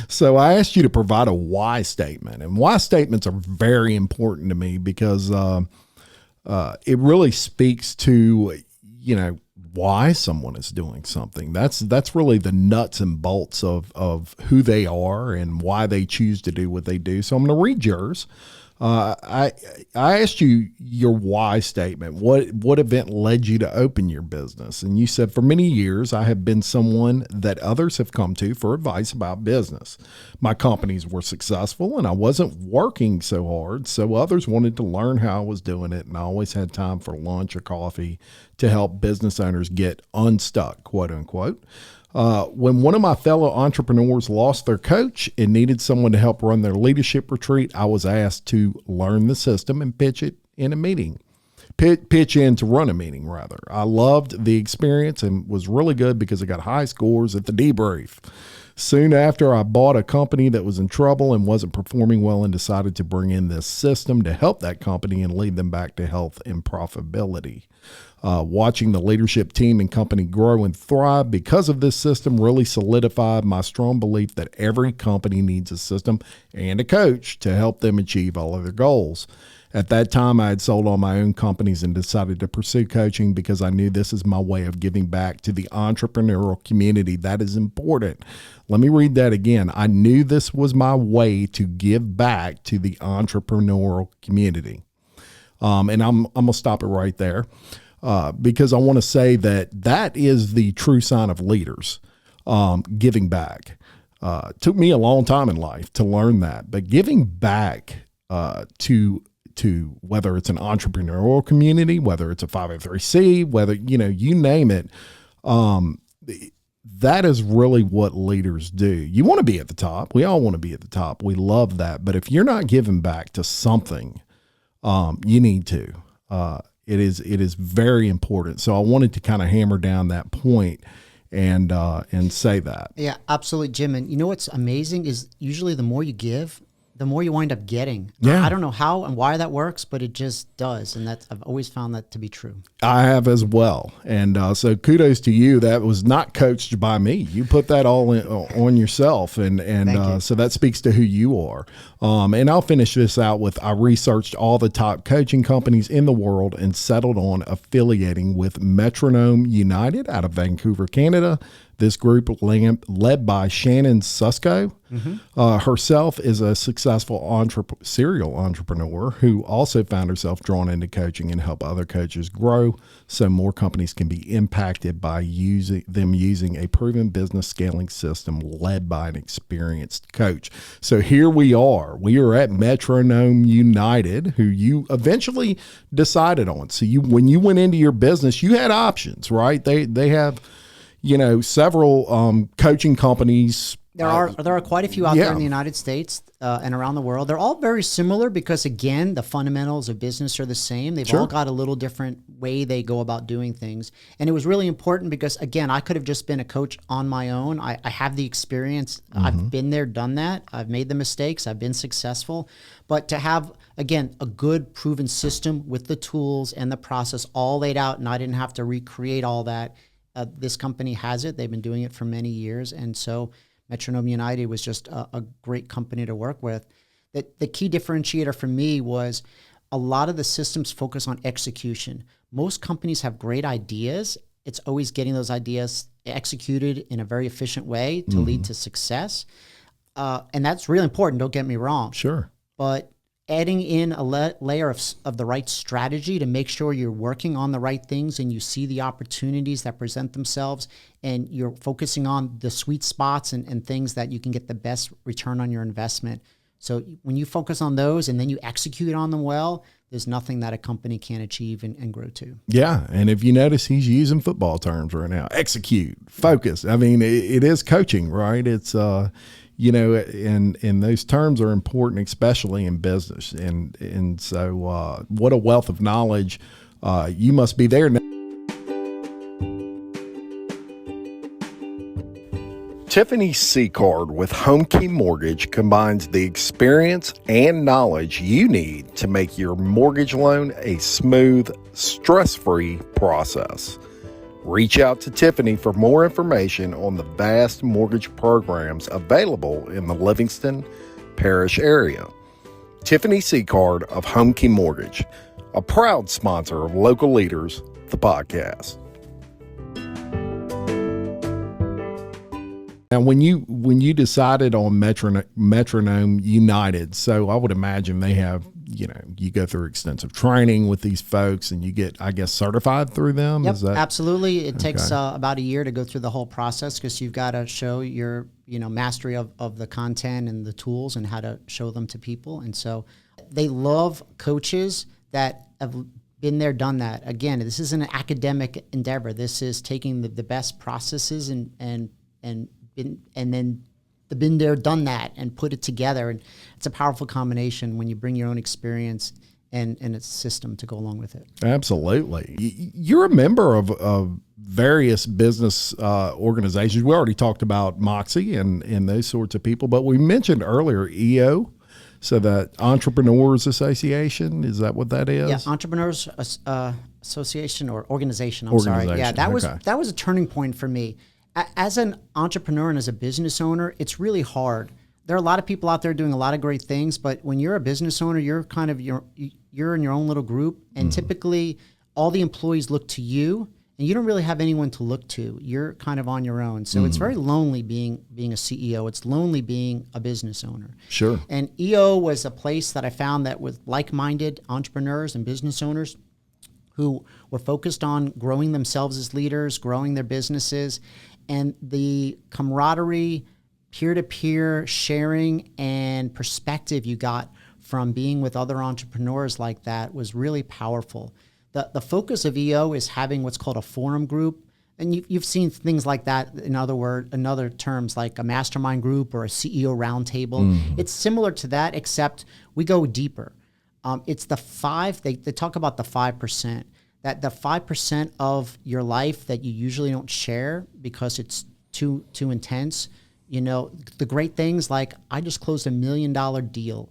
So I asked you to provide a why statement. And why statements are very important to me because it really speaks to, why someone is doing something. That's really the nuts and bolts of who they are and why they choose to do what they do. So I'm going to read yours. I asked you your why statement. What event led you to open your business? And you said, for many years, I have been someone that others have come to for advice about business. My companies were successful and I wasn't working so hard. So others wanted to learn how I was doing it. And I always had time for lunch or coffee to help business owners get unstuck, quote unquote. When one of my fellow entrepreneurs lost their coach and needed someone to help run their leadership retreat, I was asked to learn the system and pitch it in a meeting. Pitch in to run a meeting, rather. I loved the experience and was really good because I got high scores at the debrief. Soon after, I bought a company that was in trouble and wasn't performing well and decided to bring in this system to help that company and lead them back to health and profitability. Watching the leadership team and company grow and thrive because of this system really solidified my strong belief that every company needs a system and a coach to help them achieve all of their goals. At that time, I had sold all my own companies and decided to pursue coaching because I knew this is my way of giving back to the entrepreneurial community. That is important. Let me read that again. I knew this was my way to give back to the entrepreneurial community. And I'm going to stop it right there. Because I want to say that is the true sign of leaders, giving back. Took me a long time in life to learn that, but giving back to whether it's an entrepreneurial community, whether it's a 503c, whether, you name it, that is really what leaders do. You want to be at the top. We all want to be at the top. We love that. But if you're not giving back to something, you need to. It is very important. So I wanted to kind of hammer down that point and say that. Yeah, absolutely, Jim. And you know what's amazing is usually the more you give, the more you wind up getting. Yeah. I don't know how and why that works, but it just does. And I've always found that to be true. I have as well. And so kudos to you. That was not coached by me. You put that all on yourself. And so that speaks to who you are. And I'll finish this out with, I researched all the top coaching companies in the world and settled on affiliating with Metronome United out of Vancouver, Canada. This group led by Shannon Susko. Herself is a successful serial entrepreneur who also found herself drawn into coaching and help other coaches grow so more companies can be impacted by using a proven business scaling system led by an experienced coach. So here we are. We are at Metronome United, who you eventually decided on. So when you went into your business, you had options, right? They have several coaching companies. There are quite a few out there in the United States and around the world. They're all very similar because, again, the fundamentals of business are the same. They've all got a little different way they go about doing things. And it was really important because, again, I could have just been a coach on my own. I have the experience. I've been there, done that. I've made the mistakes. I've been successful. But to have, again, a good proven system with the tools and the process all laid out, and I didn't have to recreate all that. This company has it. They've been doing it for many years. And so Metronome United was just a great company to work with. The key differentiator for me was a lot of the systems focus on execution. Most companies have great ideas. It's always getting those ideas executed in a very efficient way to lead to success. And that's really important. Don't get me wrong. Sure. But adding in a layer of the right strategy to make sure you're working on the right things and you see the opportunities that present themselves and you're focusing on the sweet spots and things that you can get the best return on your investment. So when you focus on those and then you execute on them well, there's nothing that a company can't achieve and grow to. Yeah. And if you notice, he's using football terms right now. Execute, focus. I mean, it is coaching, right? It's, and those terms are important, especially in business. And so what a wealth of knowledge. You must be there now. Tiffany C-Card with Homekey Mortgage combines the experience and knowledge you need to make your mortgage loan a smooth, stress-free process. Reach out to Tiffany for more information on the vast mortgage programs available in the Livingston Parish area. Tiffany C-Card of Homekey Mortgage, a proud sponsor of Local Leaders, the podcast. Now, when you decided on Metronome United, so I would imagine they have, you go through extensive training with these folks and you get, I guess, certified through them? Yep, Is that absolutely. It takes about a year to go through the whole process because you've got to show your, mastery of the content and the tools and how to show them to people. And so they love coaches that have been there, done that. Again, this is an academic endeavor. This is taking the best processes and then the been there, done that, and put it together. And it's a powerful combination when you bring your own experience and a system to go along with it. Absolutely. You're a member of various business organizations. We already talked about Moxie and those sorts of people, but we mentioned earlier EO, so that Entrepreneurs Association, is that what that is? Yeah, Entrepreneurs Association or Organization, I'm sorry. Yeah, that was a turning point for me. As an entrepreneur and as a business owner, it's really hard. There are a lot of people out there doing a lot of great things, but when you're a business owner, you're you're in your own little group, and typically all the employees look to you, and you don't really have anyone to look to. You're kind of on your own, so it's very lonely being a CEO. It's lonely being a business owner. Sure. And EO was a place that I found that with like-minded entrepreneurs and business owners who were focused on growing themselves as leaders, growing their businesses. And the camaraderie, peer-to-peer sharing, and perspective you got from being with other entrepreneurs like that was really powerful. The focus of EO is having what's called a forum group. And you've seen things like that in other terms, like a mastermind group or a CEO roundtable. It's similar to that, except we go deeper. It's the they talk about the 5%. That the 5% of your life that you usually don't share because it's too intense, the great things like I just closed $1 million deal,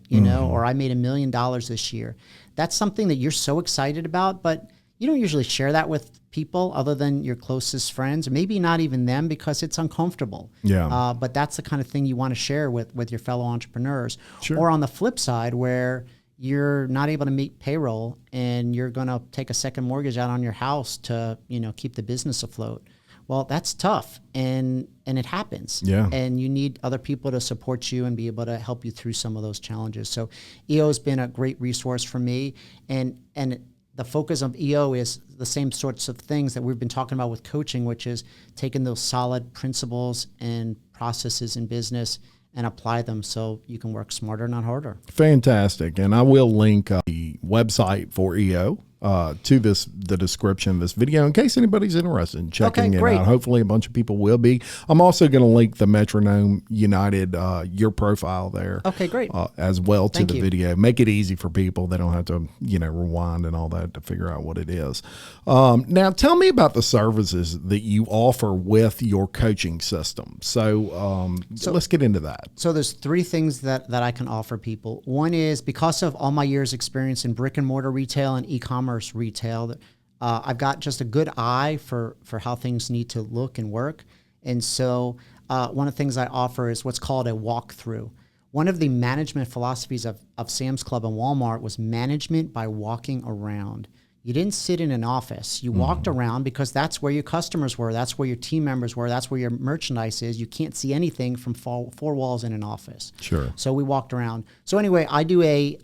or I made $1 million this year. That's something that you're so excited about, but you don't usually share that with people other than your closest friends, or maybe not even them because it's uncomfortable. Yeah. But that's the kind of thing you want to share with your fellow entrepreneurs. Sure. Or on the flip side where you're not able to meet payroll and you're going to take a second mortgage out on your house to, keep the business afloat. Well, that's tough and it happens. Yeah. And you need other people to support you and be able to help you through some of those challenges. So EO has been a great resource for me, and the focus of EO is the same sorts of things that we've been talking about with coaching, which is taking those solid principles and processes in business and apply them so you can work smarter, not harder. Fantastic. And I will link the website for EO to the description of this video in case anybody's interested in checking it out. Hopefully a bunch of people will be. I'm also going to link the Metronome United, your profile there. Okay, great. As well to Thank the you. video. Make it easy for people. They don't have to, rewind and all that to figure out what it is. Now tell me about the services that you offer with your coaching system. So let's get into that. So there's three things that I can offer people. One is because of all my years experience in brick and mortar retail and e-commerce retail, I've got just a good eye for how things need to look and work. And so one of the things I offer is what's called a walkthrough. One of the management philosophies of Sam's Club and Walmart was management by walking around. You didn't sit in an office. You walked around because that's where your customers were. That's where your team members were. That's where your merchandise is. You can't see anything from four walls in an office. Sure. So we walked around. So anyway, I do a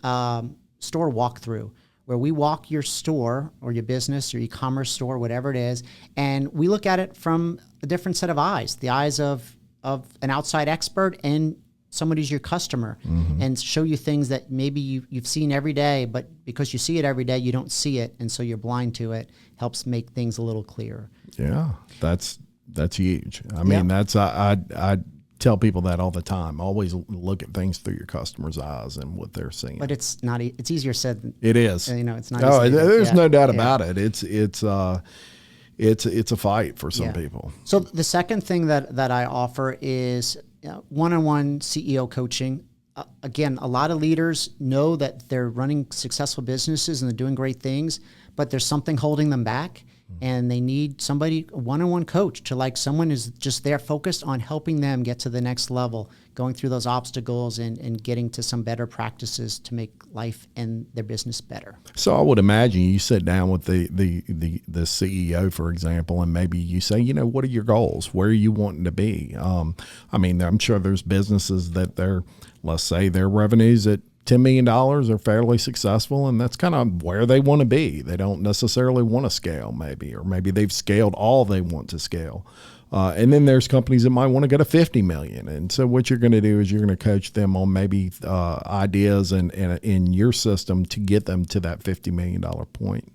store walkthrough where we walk your store or your business, your e-commerce store, whatever it is, and we look at it from a different set of eyes, the eyes of an outside expert and somebody who's your customer, and show you things that maybe you've seen every day, but because you see it every day, you don't see it, and so you're blind to it. Helps make things a little clearer. Yeah, that's huge. I mean, I tell people that all the time. Always look at things through your customer's eyes and what they're seeing. But it's not. It's easier said than it is. It's not. Oh, easy there's no doubt about it. It's a fight for some people. So the second thing that I offer is one-on-one CEO coaching. Again, a lot of leaders know that they're running successful businesses and they're doing great things, but there's something holding them back, and they need somebody, a one-on-one coach, to someone who's just there focused on helping them get to the next level, going through those obstacles and getting to some better practices to make life and their business better. So I would imagine you sit down with the CEO, for example, and maybe you say, what are your goals? Where are you wanting to be? I mean, I'm sure there's businesses that let's say their revenues at $10 million are fairly successful, and that's kind of where they want to be. They don't necessarily want to scale, or maybe they've scaled all they want to scale. And then there's companies that might want to go to 50 million. And so what you're going to do is you're going to coach them on maybe ideas and in your system to get them to that $50 million point.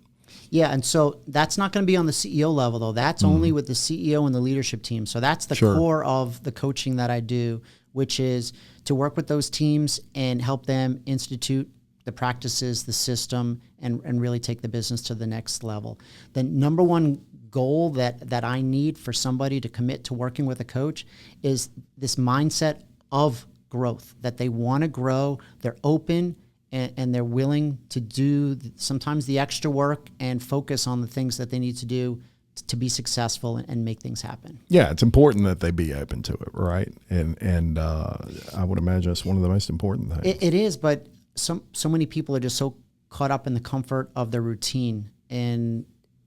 Yeah, and so that's not going to be on the CEO level, though. That's only with the CEO and the leadership team. So that's the core of the coaching that I do, which is to work with those teams and help them institute the practices, the system, and really take the business to the next level. The number one goal that I need for somebody to commit to working with a coach is this mindset of growth, that they want to grow, they're open, and they're willing to do sometimes the extra work and focus on the things that they need to do to be successful and make things happen. Yeah, it's important that they be open to it, right? And I would imagine it's one of the most important things. It is, but so many people are just so caught up in the comfort of their routine, and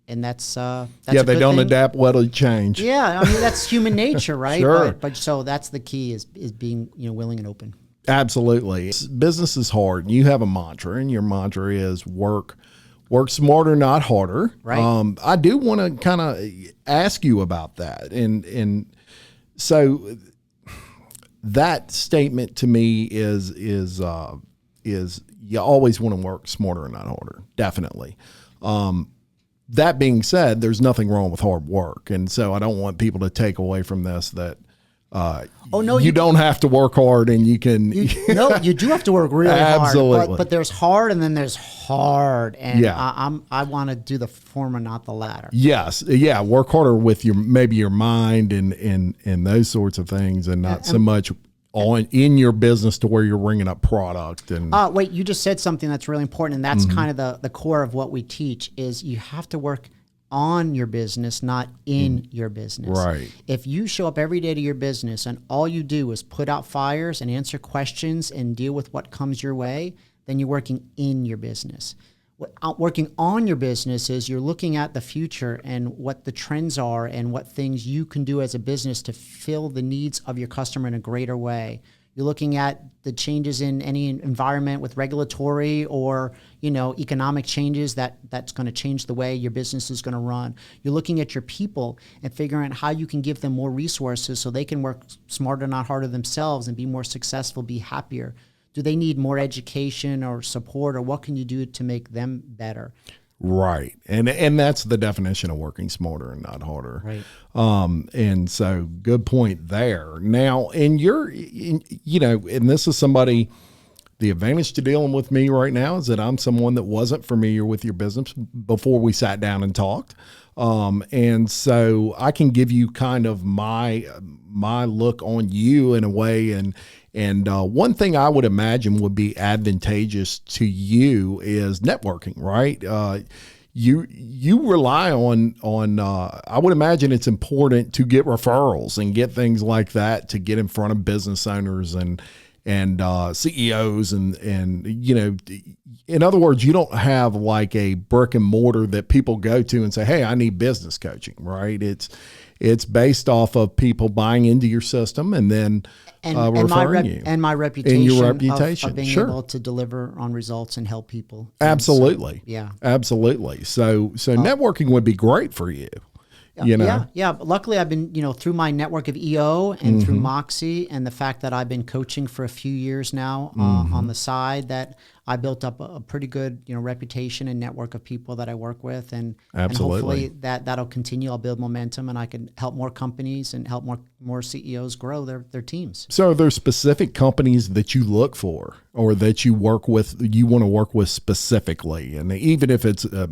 that's they don't adapt well to change. Yeah, I mean that's human nature, right? Sure. But so that's the key is being willing and open. Absolutely. Business is hard. You have a mantra, and your mantra is work smarter, not harder. Right. I do want to kind of ask you about that. And so that statement to me is you always want to work smarter and not harder. Definitely. That being said, there's nothing wrong with hard work. And so I don't want people to take away from this that you don't have to work hard, and you can. No, you do have to work really Absolutely. hard. But there's hard, and then there's hard, and yeah. I want to do the former, not the latter. Yes, yeah. Work harder with your mind and those sorts of things, and not so much in your business to where you're ringing up product. And wait, you just said something that's really important, and that's kind of the core of what we teach is you have to work on your business, not in your business. Right. If you show up every day to your business and all you do is put out fires and answer questions and deal with what comes your way, then you're working in your business. Working on your business is you're looking at the future and what the trends are and what things you can do as a business to fill the needs of your customer in a greater way. You're looking at the changes in any environment with regulatory or, economic changes that's going to change the way your business is going to run. You're looking at your people and figuring out how you can give them more resources so they can work smarter, not harder themselves and be more successful, be happier. Do they need more education or support, or what can you do to make them better? Right. And that's the definition of working smarter and not harder. Right. And so good point there. Now, and this is somebody, the advantage to dealing with me right now is that I'm someone that wasn't familiar with your business before we sat down and talked. And so I can give you kind of my look on you in a way. And one thing I would imagine would be advantageous to you is networking, right? You rely on I would imagine it's important to get referrals and get things like that to get in front of business owners CEOs and in other words, you don't have like a brick and mortar that people go to and say, hey, I need business coaching, right? It's based off of people buying into your system and then referring you. And my reputation, and your reputation. Of being able to deliver on results and help people. Absolutely. So, yeah. Absolutely. So networking would be great for you. Yeah. But luckily, I've been, through my network of EO and through Moxie, and the fact that I've been coaching for a few years now on the side, that I built up a pretty good, reputation and network of people that I work with, and hopefully that'll continue. I'll build momentum, and I can help more companies and help more CEOs grow their teams. So, are there specific companies that you look for, or that you work with, you want to work with specifically? And even if it's, I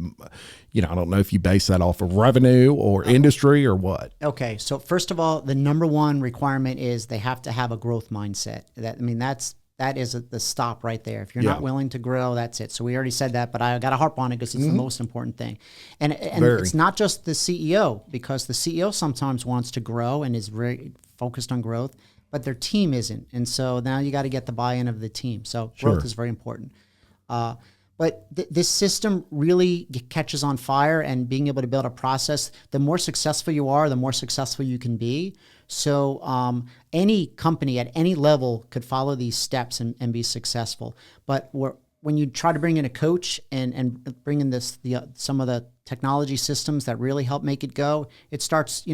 don't know if you base that off of revenue or industry or what. Okay, so first of all, the number one requirement is they have to have a growth mindset. That is the stop right there. If you're not willing to grow, that's it. So we already said that, but I got to harp on it because it's the most important thing. And it's not just the CEO, because the CEO sometimes wants to grow and is very focused on growth, but their team isn't. And so now you got to get the buy-in of the team. So growth is very important. But this system really catches on fire, and being able to build a process, the more successful you are, the more successful you can be. So any company at any level could follow these steps and be successful. But when you try to bring in a coach and bring in some of the technology systems that really help make it go, it starts,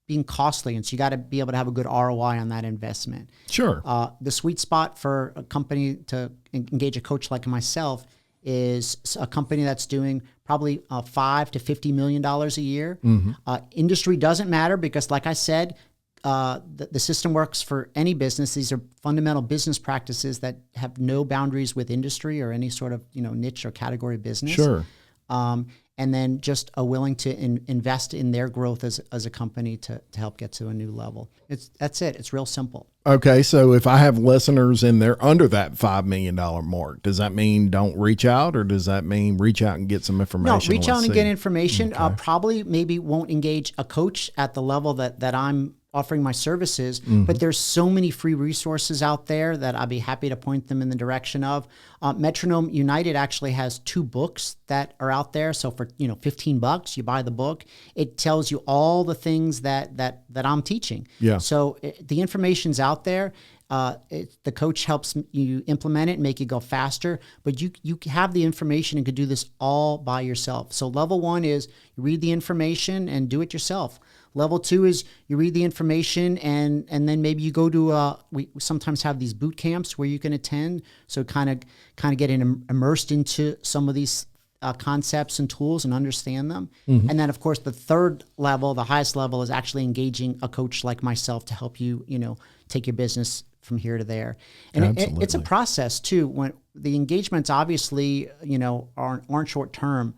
being costly. And so you got to be able to have a good ROI on that investment. Sure. The sweet spot for a company to engage a coach like myself is a company that's doing probably $5 to $50 million a year. Industry doesn't matter, because like I said, the system works for any business. These are fundamental business practices that have no boundaries with industry or any sort of niche or category business. Sure. And then just willing to invest in their growth as a company to help get to a new level. That's it. It's real simple. Okay, so if I have listeners and they're under that $5 million mark, does that mean don't reach out, or does that mean reach out and get some information? No, reach out and get information. Okay. Probably maybe won't engage a coach at the level that I'm offering my services, but there's so many free resources out there that I'll be happy to point them in the direction of. Metronome United actually has 2 books that are out there. So for $15, you buy the book. It tells you all the things that I'm teaching. Yeah. So the information's out there. The coach helps you implement it and make it go faster, but you have the information and could do this all by yourself. So level 1 is you read the information and do it yourself. Level 2 is you read the information and then maybe you go to we sometimes have these boot camps where you can attend. So kind of get immersed into some of these concepts and tools and understand them. And then of course the third level, the highest level, is actually engaging a coach like myself to help you, take your business from here to there. And it's a process too. When the engagements obviously, aren't short term.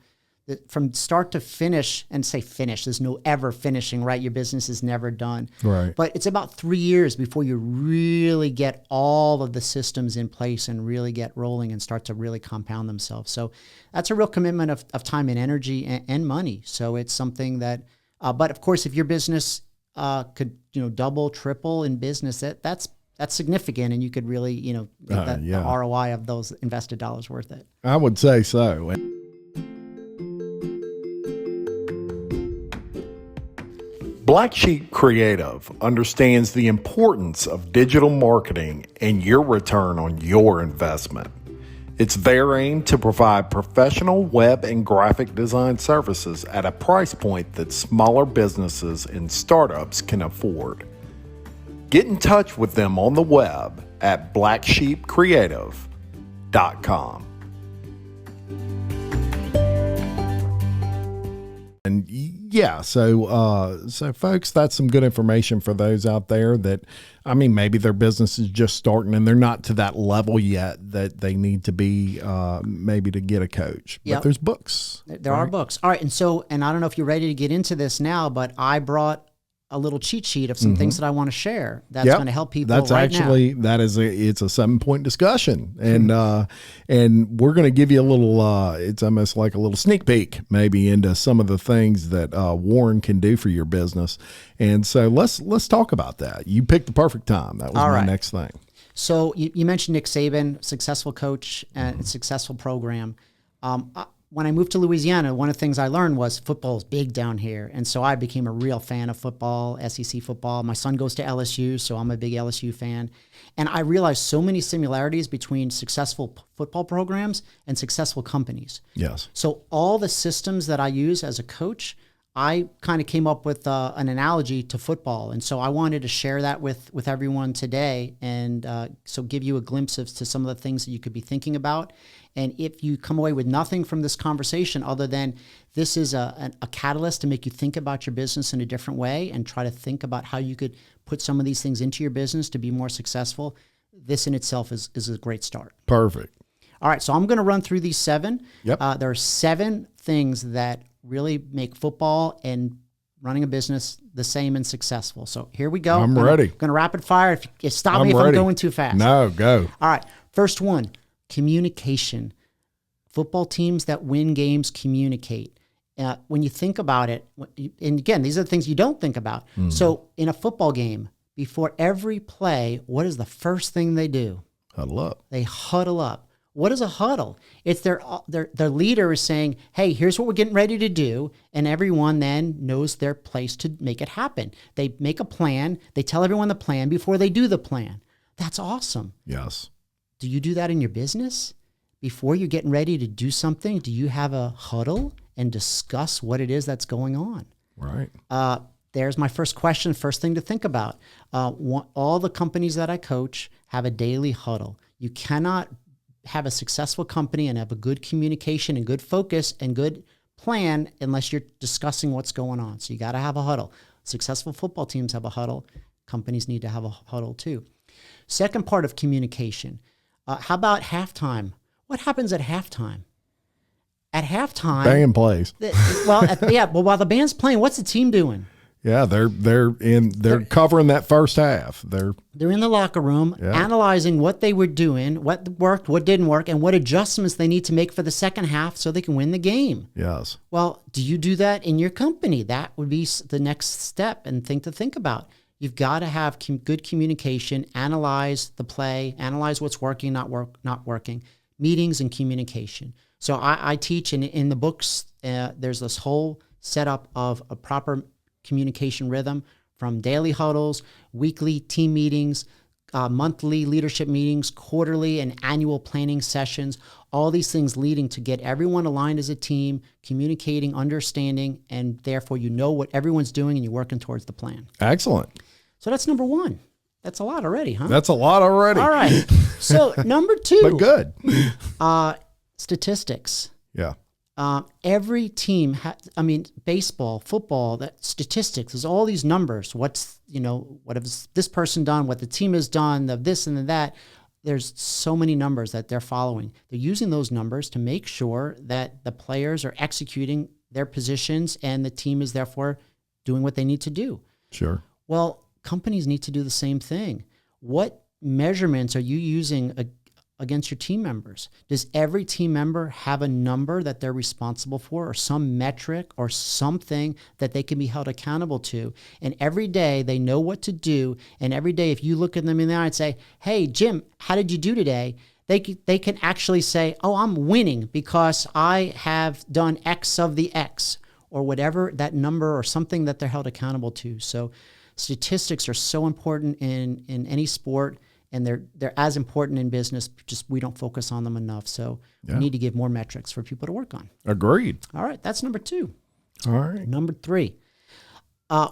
From start to finish, and say finish, there's no ever finishing, right? Your business is never done. Right. But it's about 3 years before you really get all of the systems in place and really get rolling and start to really compound themselves. So that's a real commitment of time and energy and money. So it's something that, but of course, if your business could, double, triple in business, that's significant, and you could really, get the ROI of those invested dollars worth it. I would say so. Black Sheep Creative understands the importance of digital marketing and your return on your investment. It's their aim to provide professional web and graphic design services at a price point that smaller businesses and startups can afford. Get in touch with them on the web at blacksheepcreative.com. And so folks, that's some good information for those out there that, maybe their business is just starting and they're not to that level yet that they need to be, maybe to get a coach. But there's books. There are books. All right. And I don't know if you're ready to get into this now, but I brought a little cheat sheet of some things that I want to share that's going to help people. That's right actually now. It's a 7-point discussion, and we're going to give you a little. It's almost like a little sneak peek, maybe, into some of the things that Warren can do for your business. And so let's talk about that. You picked the perfect time. That was my next thing. So you mentioned Nick Saban, successful coach and successful program. When I moved to Louisiana, one of the things I learned was football is big down here. And so I became a real fan of football, SEC football. My son goes to LSU, so I'm a big LSU fan. And I realized so many similarities between successful football programs and successful companies. Yes. So all the systems that I use as a coach, I kind of came up with an analogy to football. And so I wanted to share that with everyone today and so give you a glimpse of to some of the things that you could be thinking about. And if you come away with nothing from this conversation other than this is a catalyst to make you think about your business in a different way and try to think about how you could put some of these things into your business to be more successful, this in itself is a great start. Perfect. All right, so I'm going to run through these 7. Yep. There are 7 things that really make football and running a business the same and successful. So here we go. I'm ready. I'm going to rapid fire. If you stop me if ready. I'm going too fast. No, go. All right, first one, communication. Football teams that win games communicate. When you think about it, and again, these are the things you don't think about. So in a football game, before every play, what is the first thing they do? Huddle up. They huddle up. What is a huddle? It's their leader is saying, hey, here's what we're getting ready to do. And everyone then knows their place to make it happen. They make a plan. They tell everyone the plan before they do the plan. That's awesome. Yes. Do you do that in your business? Before you're getting ready to do something, do you have a huddle and discuss what it is that's going on? Right. There's my first question, first thing to think about. All the companies that I coach have a daily huddle. You cannot have a successful company and have a good communication and good focus and good plan unless you're discussing what's going on. So you got to have a huddle. Successful football teams have a huddle. Companies need to have a huddle too. Second part of communication. How about halftime? What happens at halftime? At halftime, Band plays. Well, while the band's playing, what's the team doing? Yeah, they're covering that first half. They're in the locker room analyzing what they were doing, what worked, what didn't work, and what adjustments they need to make for the second half so they can win the game. Yes. Well, do you do that in your company? That would be the next step and thing to think about. You've got to have good communication, analyze the play, analyze what's working, not working, meetings and communication. So I teach in the books, there's this whole setup of a proper communication rhythm from daily huddles, weekly team meetings, monthly leadership meetings, quarterly and annual planning sessions, all these things leading to get everyone aligned as a team, communicating, understanding, and therefore you know what everyone's doing and you're working towards the plan. Excellent. So that's number 1. That's a lot already, huh? That's a lot already. All right. So number 2. But good. Statistics. Yeah. Every team, baseball, football, that statistics, there's all these numbers. What has this person done, what the team has done, the this and the that. There's so many numbers that they're following. They're using those numbers to make sure that the players are executing their positions and the team is therefore doing what they need to do. Sure. Well, companies need to do the same thing. What measurements are you using against your team members? Does every team member have a number that they're responsible for or some metric or something that they can be held accountable to? And every day they know what to do. And every day if you look at them in the eye and say, hey, Jim, how did you do today? They can actually say, oh, I'm winning because I have done X of the X or whatever that number or something that they're held accountable to. So statistics are so important in any sport, and they're as important in business, just we don't focus on them enough. So we need to give more metrics for people to work on. Agreed. All right, that's number 2. All right. Number 3.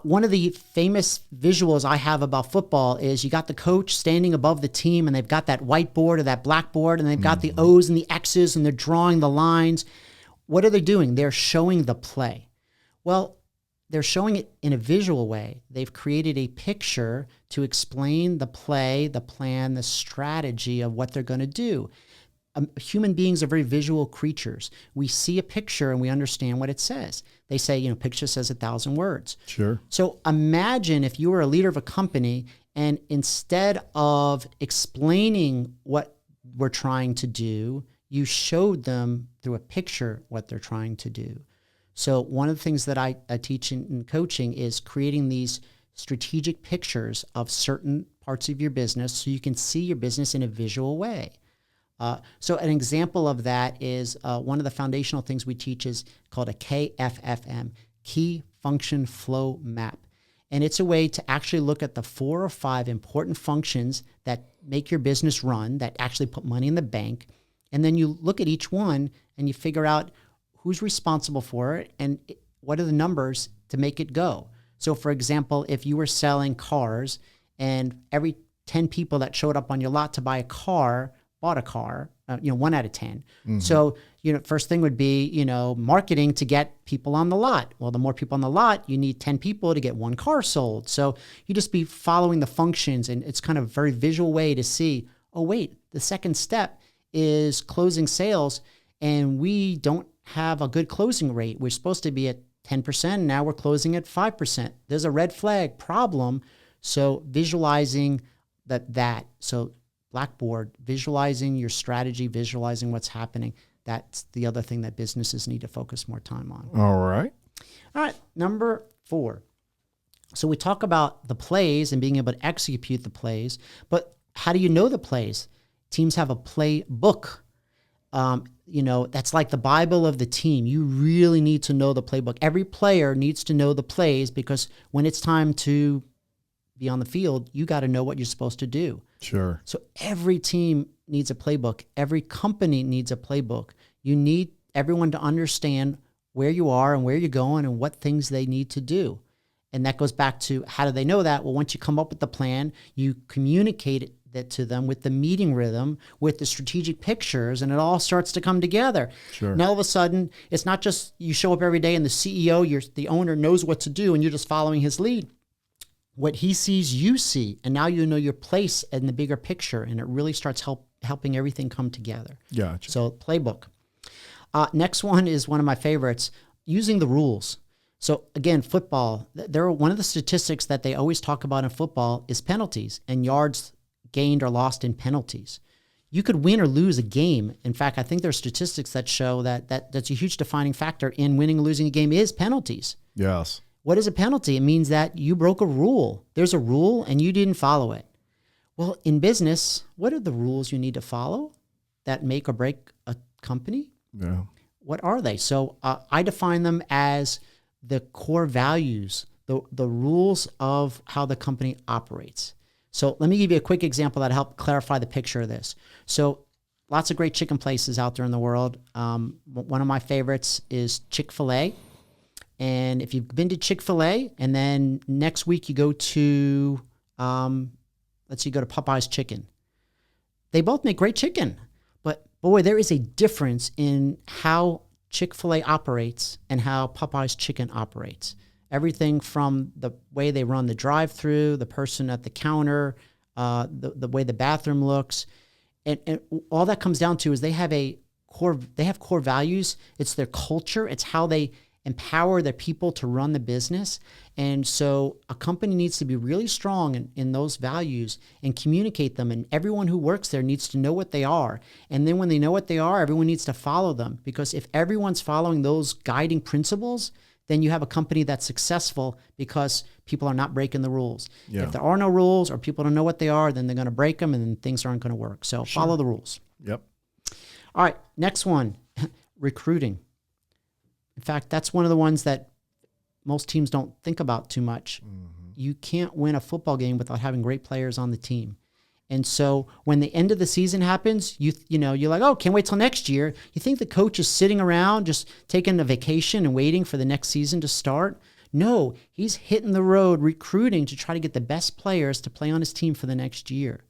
One of the famous visuals I have about football is you got the coach standing above the team, and they've got that whiteboard or that blackboard, and they've got the O's and the X's, and they're drawing the lines. What are they doing? They're showing the play. Well, they're showing it in a visual way. They've created a picture to explain the play, the plan, the strategy of what they're going to do. Human beings are very visual creatures. We see a picture and we understand what it says. They say, picture says 1,000 words. Sure. So imagine if you were a leader of a company and instead of explaining what we're trying to do, you showed them through a picture what they're trying to do. So one of the things that I teach in coaching is creating these strategic pictures of certain parts of your business so you can see your business in a visual way. So an example of that is one of the foundational things we teach is called a KFFM, Key Function Flow Map. And it's a way to actually look at the 4 or 5 important functions that make your business run, that actually put money in the bank. And then you look at each one and you figure out who's responsible for it and what are the numbers to make it go. So for example, if you were selling cars and every 10 people that showed up on your lot to buy a car bought a car, 1 out of 10. Mm-hmm. So, first thing would be, marketing to get people on the lot. Well, the more people on the lot, you need 10 people to get 1 car sold. So you just be following the functions, and it's kind of a very visual way to see, oh, wait, the second step is closing sales, and we don't have a good closing rate. We're supposed to be at 10%. Now we're closing at 5%. There's a red flag problem. So visualizing that. So Blackboard, visualizing your strategy, visualizing what's happening. That's the other thing that businesses need to focus more time on. All right. Number 4. So we talk about the plays and being able to execute the plays, but how do you know the plays? Teams have a playbook. That's like the Bible of the team. You really need to know the playbook. Every player needs to know the plays because when it's time to be on the field, you got to know what you're supposed to do. Sure. So every team needs a playbook. Every company needs a playbook. You need everyone to understand where you are and where you're going and what things they need to do. And that goes back to how do they know that? Well, once you come up with the plan, you communicate that to them with the meeting rhythm, with the strategic pictures, and it all starts to come together. Sure. Now all of a sudden, it's not just you show up every day and the CEO, the owner knows what to do and you're just following his lead. What he sees, you see, and now you know your place in the bigger picture, and it really starts helping everything come together. Gotcha. So playbook. Next one is one of my favorites, using the rules. So again, football, one of the statistics that they always talk about in football is penalties and yards gained or lost in penalties. You could win or lose a game. In fact, I think there are statistics that show that's a huge defining factor in winning or losing a game is penalties. Yes. What is a penalty? It means that you broke a rule. There's a rule and you didn't follow it. Well, in business, what are the rules you need to follow that make or break a company? Yeah. What are they? So I define them as the core values, the rules of how the company operates. So let me give you a quick example that help clarify the picture of this. So lots of great chicken places out there in the world. One of my favorites is Chick-fil-A. And if you've been to Chick-fil-A and then next week you go to, let's say you go to Popeye's Chicken. They both make great chicken. But boy, there is a difference in how Chick-fil-A operates and how Popeye's Chicken operates. Everything from the way they run the drive-through, the person at the counter, the way the bathroom looks. And all that comes down to is they have core values. It's their culture. It's how they empower their people to run the business. And so a company needs to be really strong in those values and communicate them. And everyone who works there needs to know what they are. And then when they know what they are, everyone needs to follow them. Because if everyone's following those guiding principles, then you have a company that's successful because people are not breaking the rules. Yeah. If there are no rules or people don't know what they are, then they're going to break them and then things aren't going to work. So follow the rules. Yep. All right, next one, recruiting. In fact, that's one of the ones that most teams don't think about too much. Mm-hmm. You can't win a football game without having great players on the team. And so when the end of the season happens, you're like, oh, can't wait till next year. You think the coach is sitting around just taking a vacation and waiting for the next season to start? No, he's hitting the road recruiting to try to get the best players to play on his team for the next year.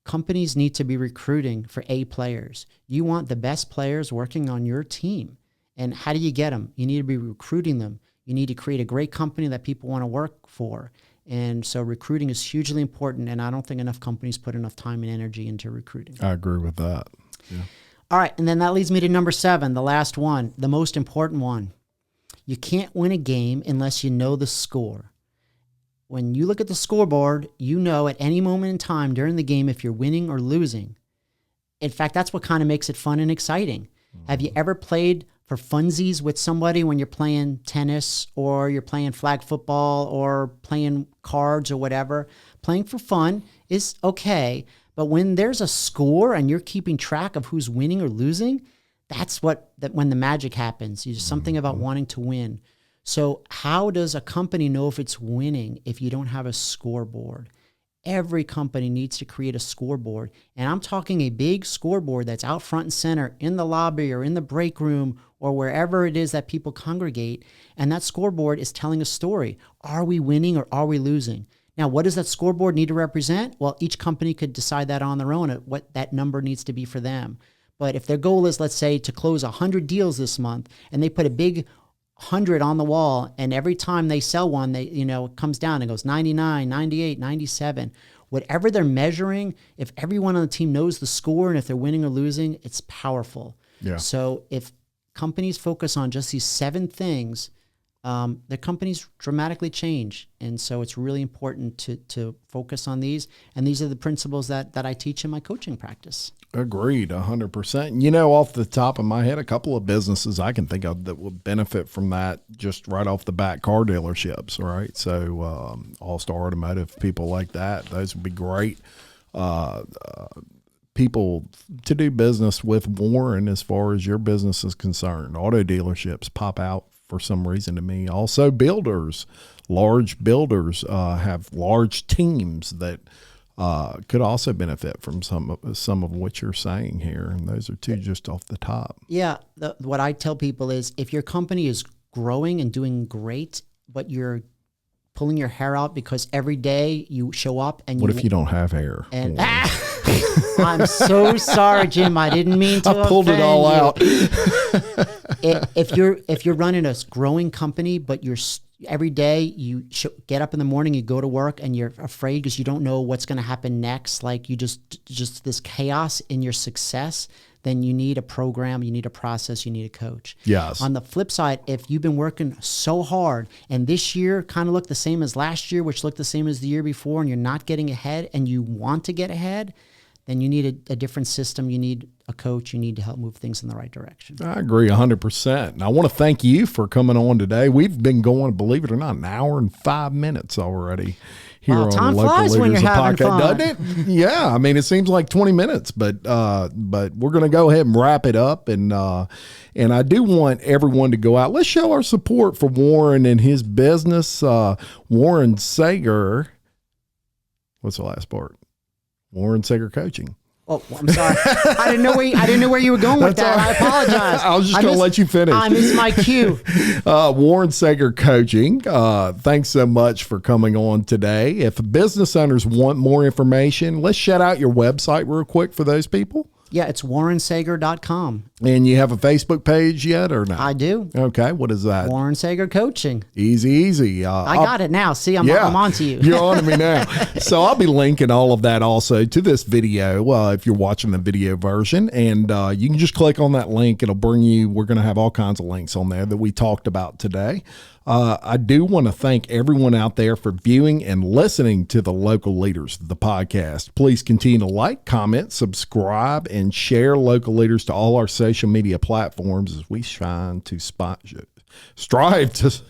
Companies need to be recruiting for A players. You want the best players working on your team. And how do you get them? You need to be recruiting them. You need to create a great company that people want to work for. And so recruiting is hugely important, and I don't think enough companies put enough time and energy into recruiting. I agree with that. Yeah. All right, and then that leads me to number 7, the last one, the most important one. You can't win a game unless you know the score. When you look at the scoreboard, you know at any moment in time during the game if you're winning or losing. In fact, that's what kind of makes it fun and exciting. Mm-hmm. Have you ever played for funsies with somebody when you're playing tennis or you're playing flag football or playing cards or whatever. Playing for fun is okay. But when there's a score and you're keeping track of who's winning or losing, that's when the magic happens. There's something about wanting to win. So how does a company know if it's winning if you don't have a scoreboard? Every company needs to create a scoreboard. And I'm talking a big scoreboard that's out front and center in the lobby or in the break room or wherever it is that people congregate. And that scoreboard is telling a story. Are we winning or are we losing? Now, what does that scoreboard need to represent? Well, each company could decide that on their own, what that number needs to be for them. But if their goal is, let's say, to close 100 deals this month, and they put a big 100 on the wall, and every time they sell one, it comes down and goes 99, 98, 97. Whatever they're measuring, if everyone on the team knows the score and if they're winning or losing, it's powerful. Yeah. So if companies focus on just these 7 things, their companies dramatically change. And so it's really important to focus on these. And these are the principles that I teach in my coaching practice. Agreed, 100%. Off the top of my head, a couple of businesses I can think of that would benefit from that just right off the bat, car dealerships, right? So All-Star Automotive, people like that, those would be great people to do business with Warren as far as your business is concerned. Auto dealerships pop out for some reason to me. Also builders, large builders have large teams that could also benefit from some of what you're saying here. And those are 2 just off the top. Yeah. What I tell people is if your company is growing and doing great, but you're pulling your hair out because every day you show up and what if you don't have hair? And I'm so sorry, Jim. I didn't mean to. I pulled it all out. If you're running a growing company, but you're every day you get up in the morning, you go to work, and you're afraid because you don't know what's going to happen next. Like you just this chaos in your success. Then you need a program, you need a process, you need a coach. Yes. On the flip side, if you've been working so hard and this year kind of looked the same as last year, which looked the same as the year before, and you're not getting ahead and you want to get ahead, then you need a different system. You need a coach. You need to help move things in the right direction. I agree 100%. And I want to thank you for coming on today. We've been going, believe it or not, an hour and 5 minutes already. Here wow, on time Local flies Leaders when you're having podcast, fun. doesn't it? Yeah, I mean, it seems like 20 minutes, but we're going to go ahead and wrap it up. And I do want everyone to go out. Let's show our support for Warren and his business. Warren Sager. What's the last part? Warren Sager Coaching. Oh, I'm sorry. I didn't know where you were going with that. Right. I apologize. I was just going to let you finish. I missed my cue. Warren Sager Coaching. Thanks so much for coming on today. If business owners want more information, let's shout out your website real quick for those people. Yeah, it's warrensager.com. And you have a Facebook page yet or not? I do. Okay, what is that? Warren Sager Coaching. Easy. I got it now. See, I'm on to you. You're on to me now. So I'll be linking all of that also to this video if you're watching the video version. And you can just click on that link. It'll bring you, we're going to have all kinds of links on there that we talked about today. I do want to thank everyone out there for viewing and listening to the Local Leaders, the podcast. Please continue to like, comment, subscribe, and share Local Leaders to all our social media platforms as we strive to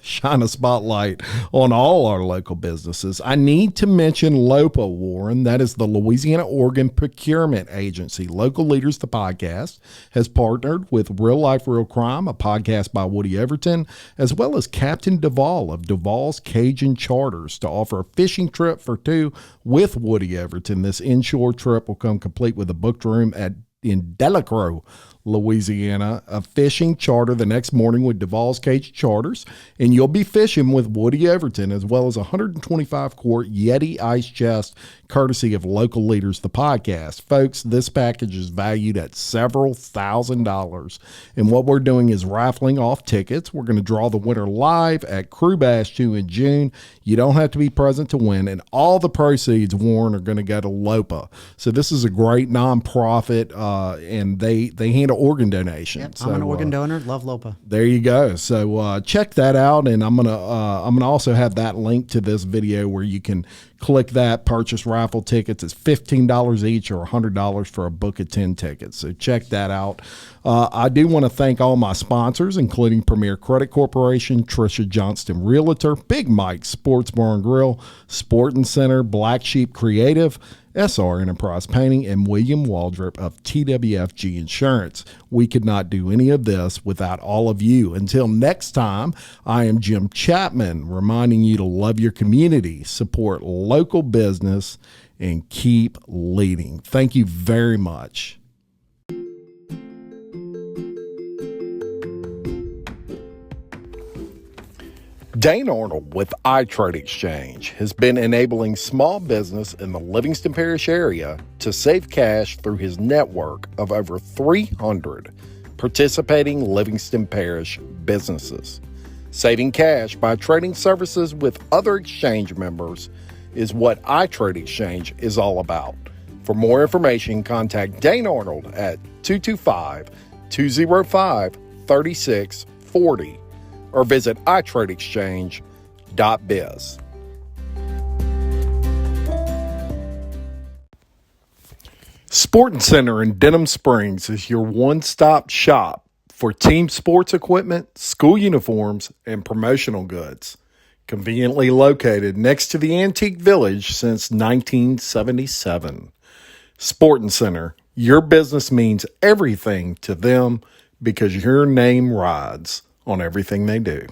shine a spotlight on all our local businesses. I need to mention LOPA, Warren. That is the Louisiana Organ Procurement Agency. Local Leaders, the podcast, has partnered with Real Life, Real Crime, a podcast by Woody Everton, as well as Captain Duvall of Duvall's Cajun Charters to offer a fishing trip for 2 with Woody Everton. This inshore trip will come complete with a booked room in Delacroix, Louisiana, a fishing charter the next morning with Duvall's Cajun Charters, and you'll be fishing with Woody Everton, as well as a 125-quart Yeti ice chest, courtesy of Local Leaders, the podcast. Folks, this package is valued at several $1,000s, and what we're doing is raffling off tickets. We're going to draw the winner live at Crew Bash 2 in June. You don't have to be present to win, and all the proceeds, Warren, are going to go to LOPA. So this is a great nonprofit, and they handle an organ donation. Yep, So, I'm an organ donor. Love LOPA. There you go. So check that out, and I'm gonna also have that link to this video where you can click that, purchase raffle tickets. It's $15 each or $100 for a book of 10 tickets. So check that out. I do want to thank all my sponsors, including Premier Credit Corporation, Tricia, Johnston Realtor, Big Mike Sports Bar and Grill, Sporting Center, Black Sheep Creative, SR Enterprise Painting, and William Waldrop of TWFG Insurance. We could not do any of this without all of you. Until next time, I am Jim Chapman, reminding you to love your community, support local business, and keep leading. Thank you very much. Dane Arnold with iTrade Exchange has been enabling small business in the Livingston Parish area to save cash through his network of over 300 participating Livingston Parish businesses. Saving cash by trading services with other exchange members is what iTrade Exchange is all about. For more information, contact Dane Arnold at 225-205-3640 or visit iTradeExchange.biz. Sporting Center in Denham Springs is your one-stop shop for team sports equipment, school uniforms, and promotional goods. Conveniently located next to the Antique Village since 1977. Sporting Center, your business means everything to them because your name rides on everything they do.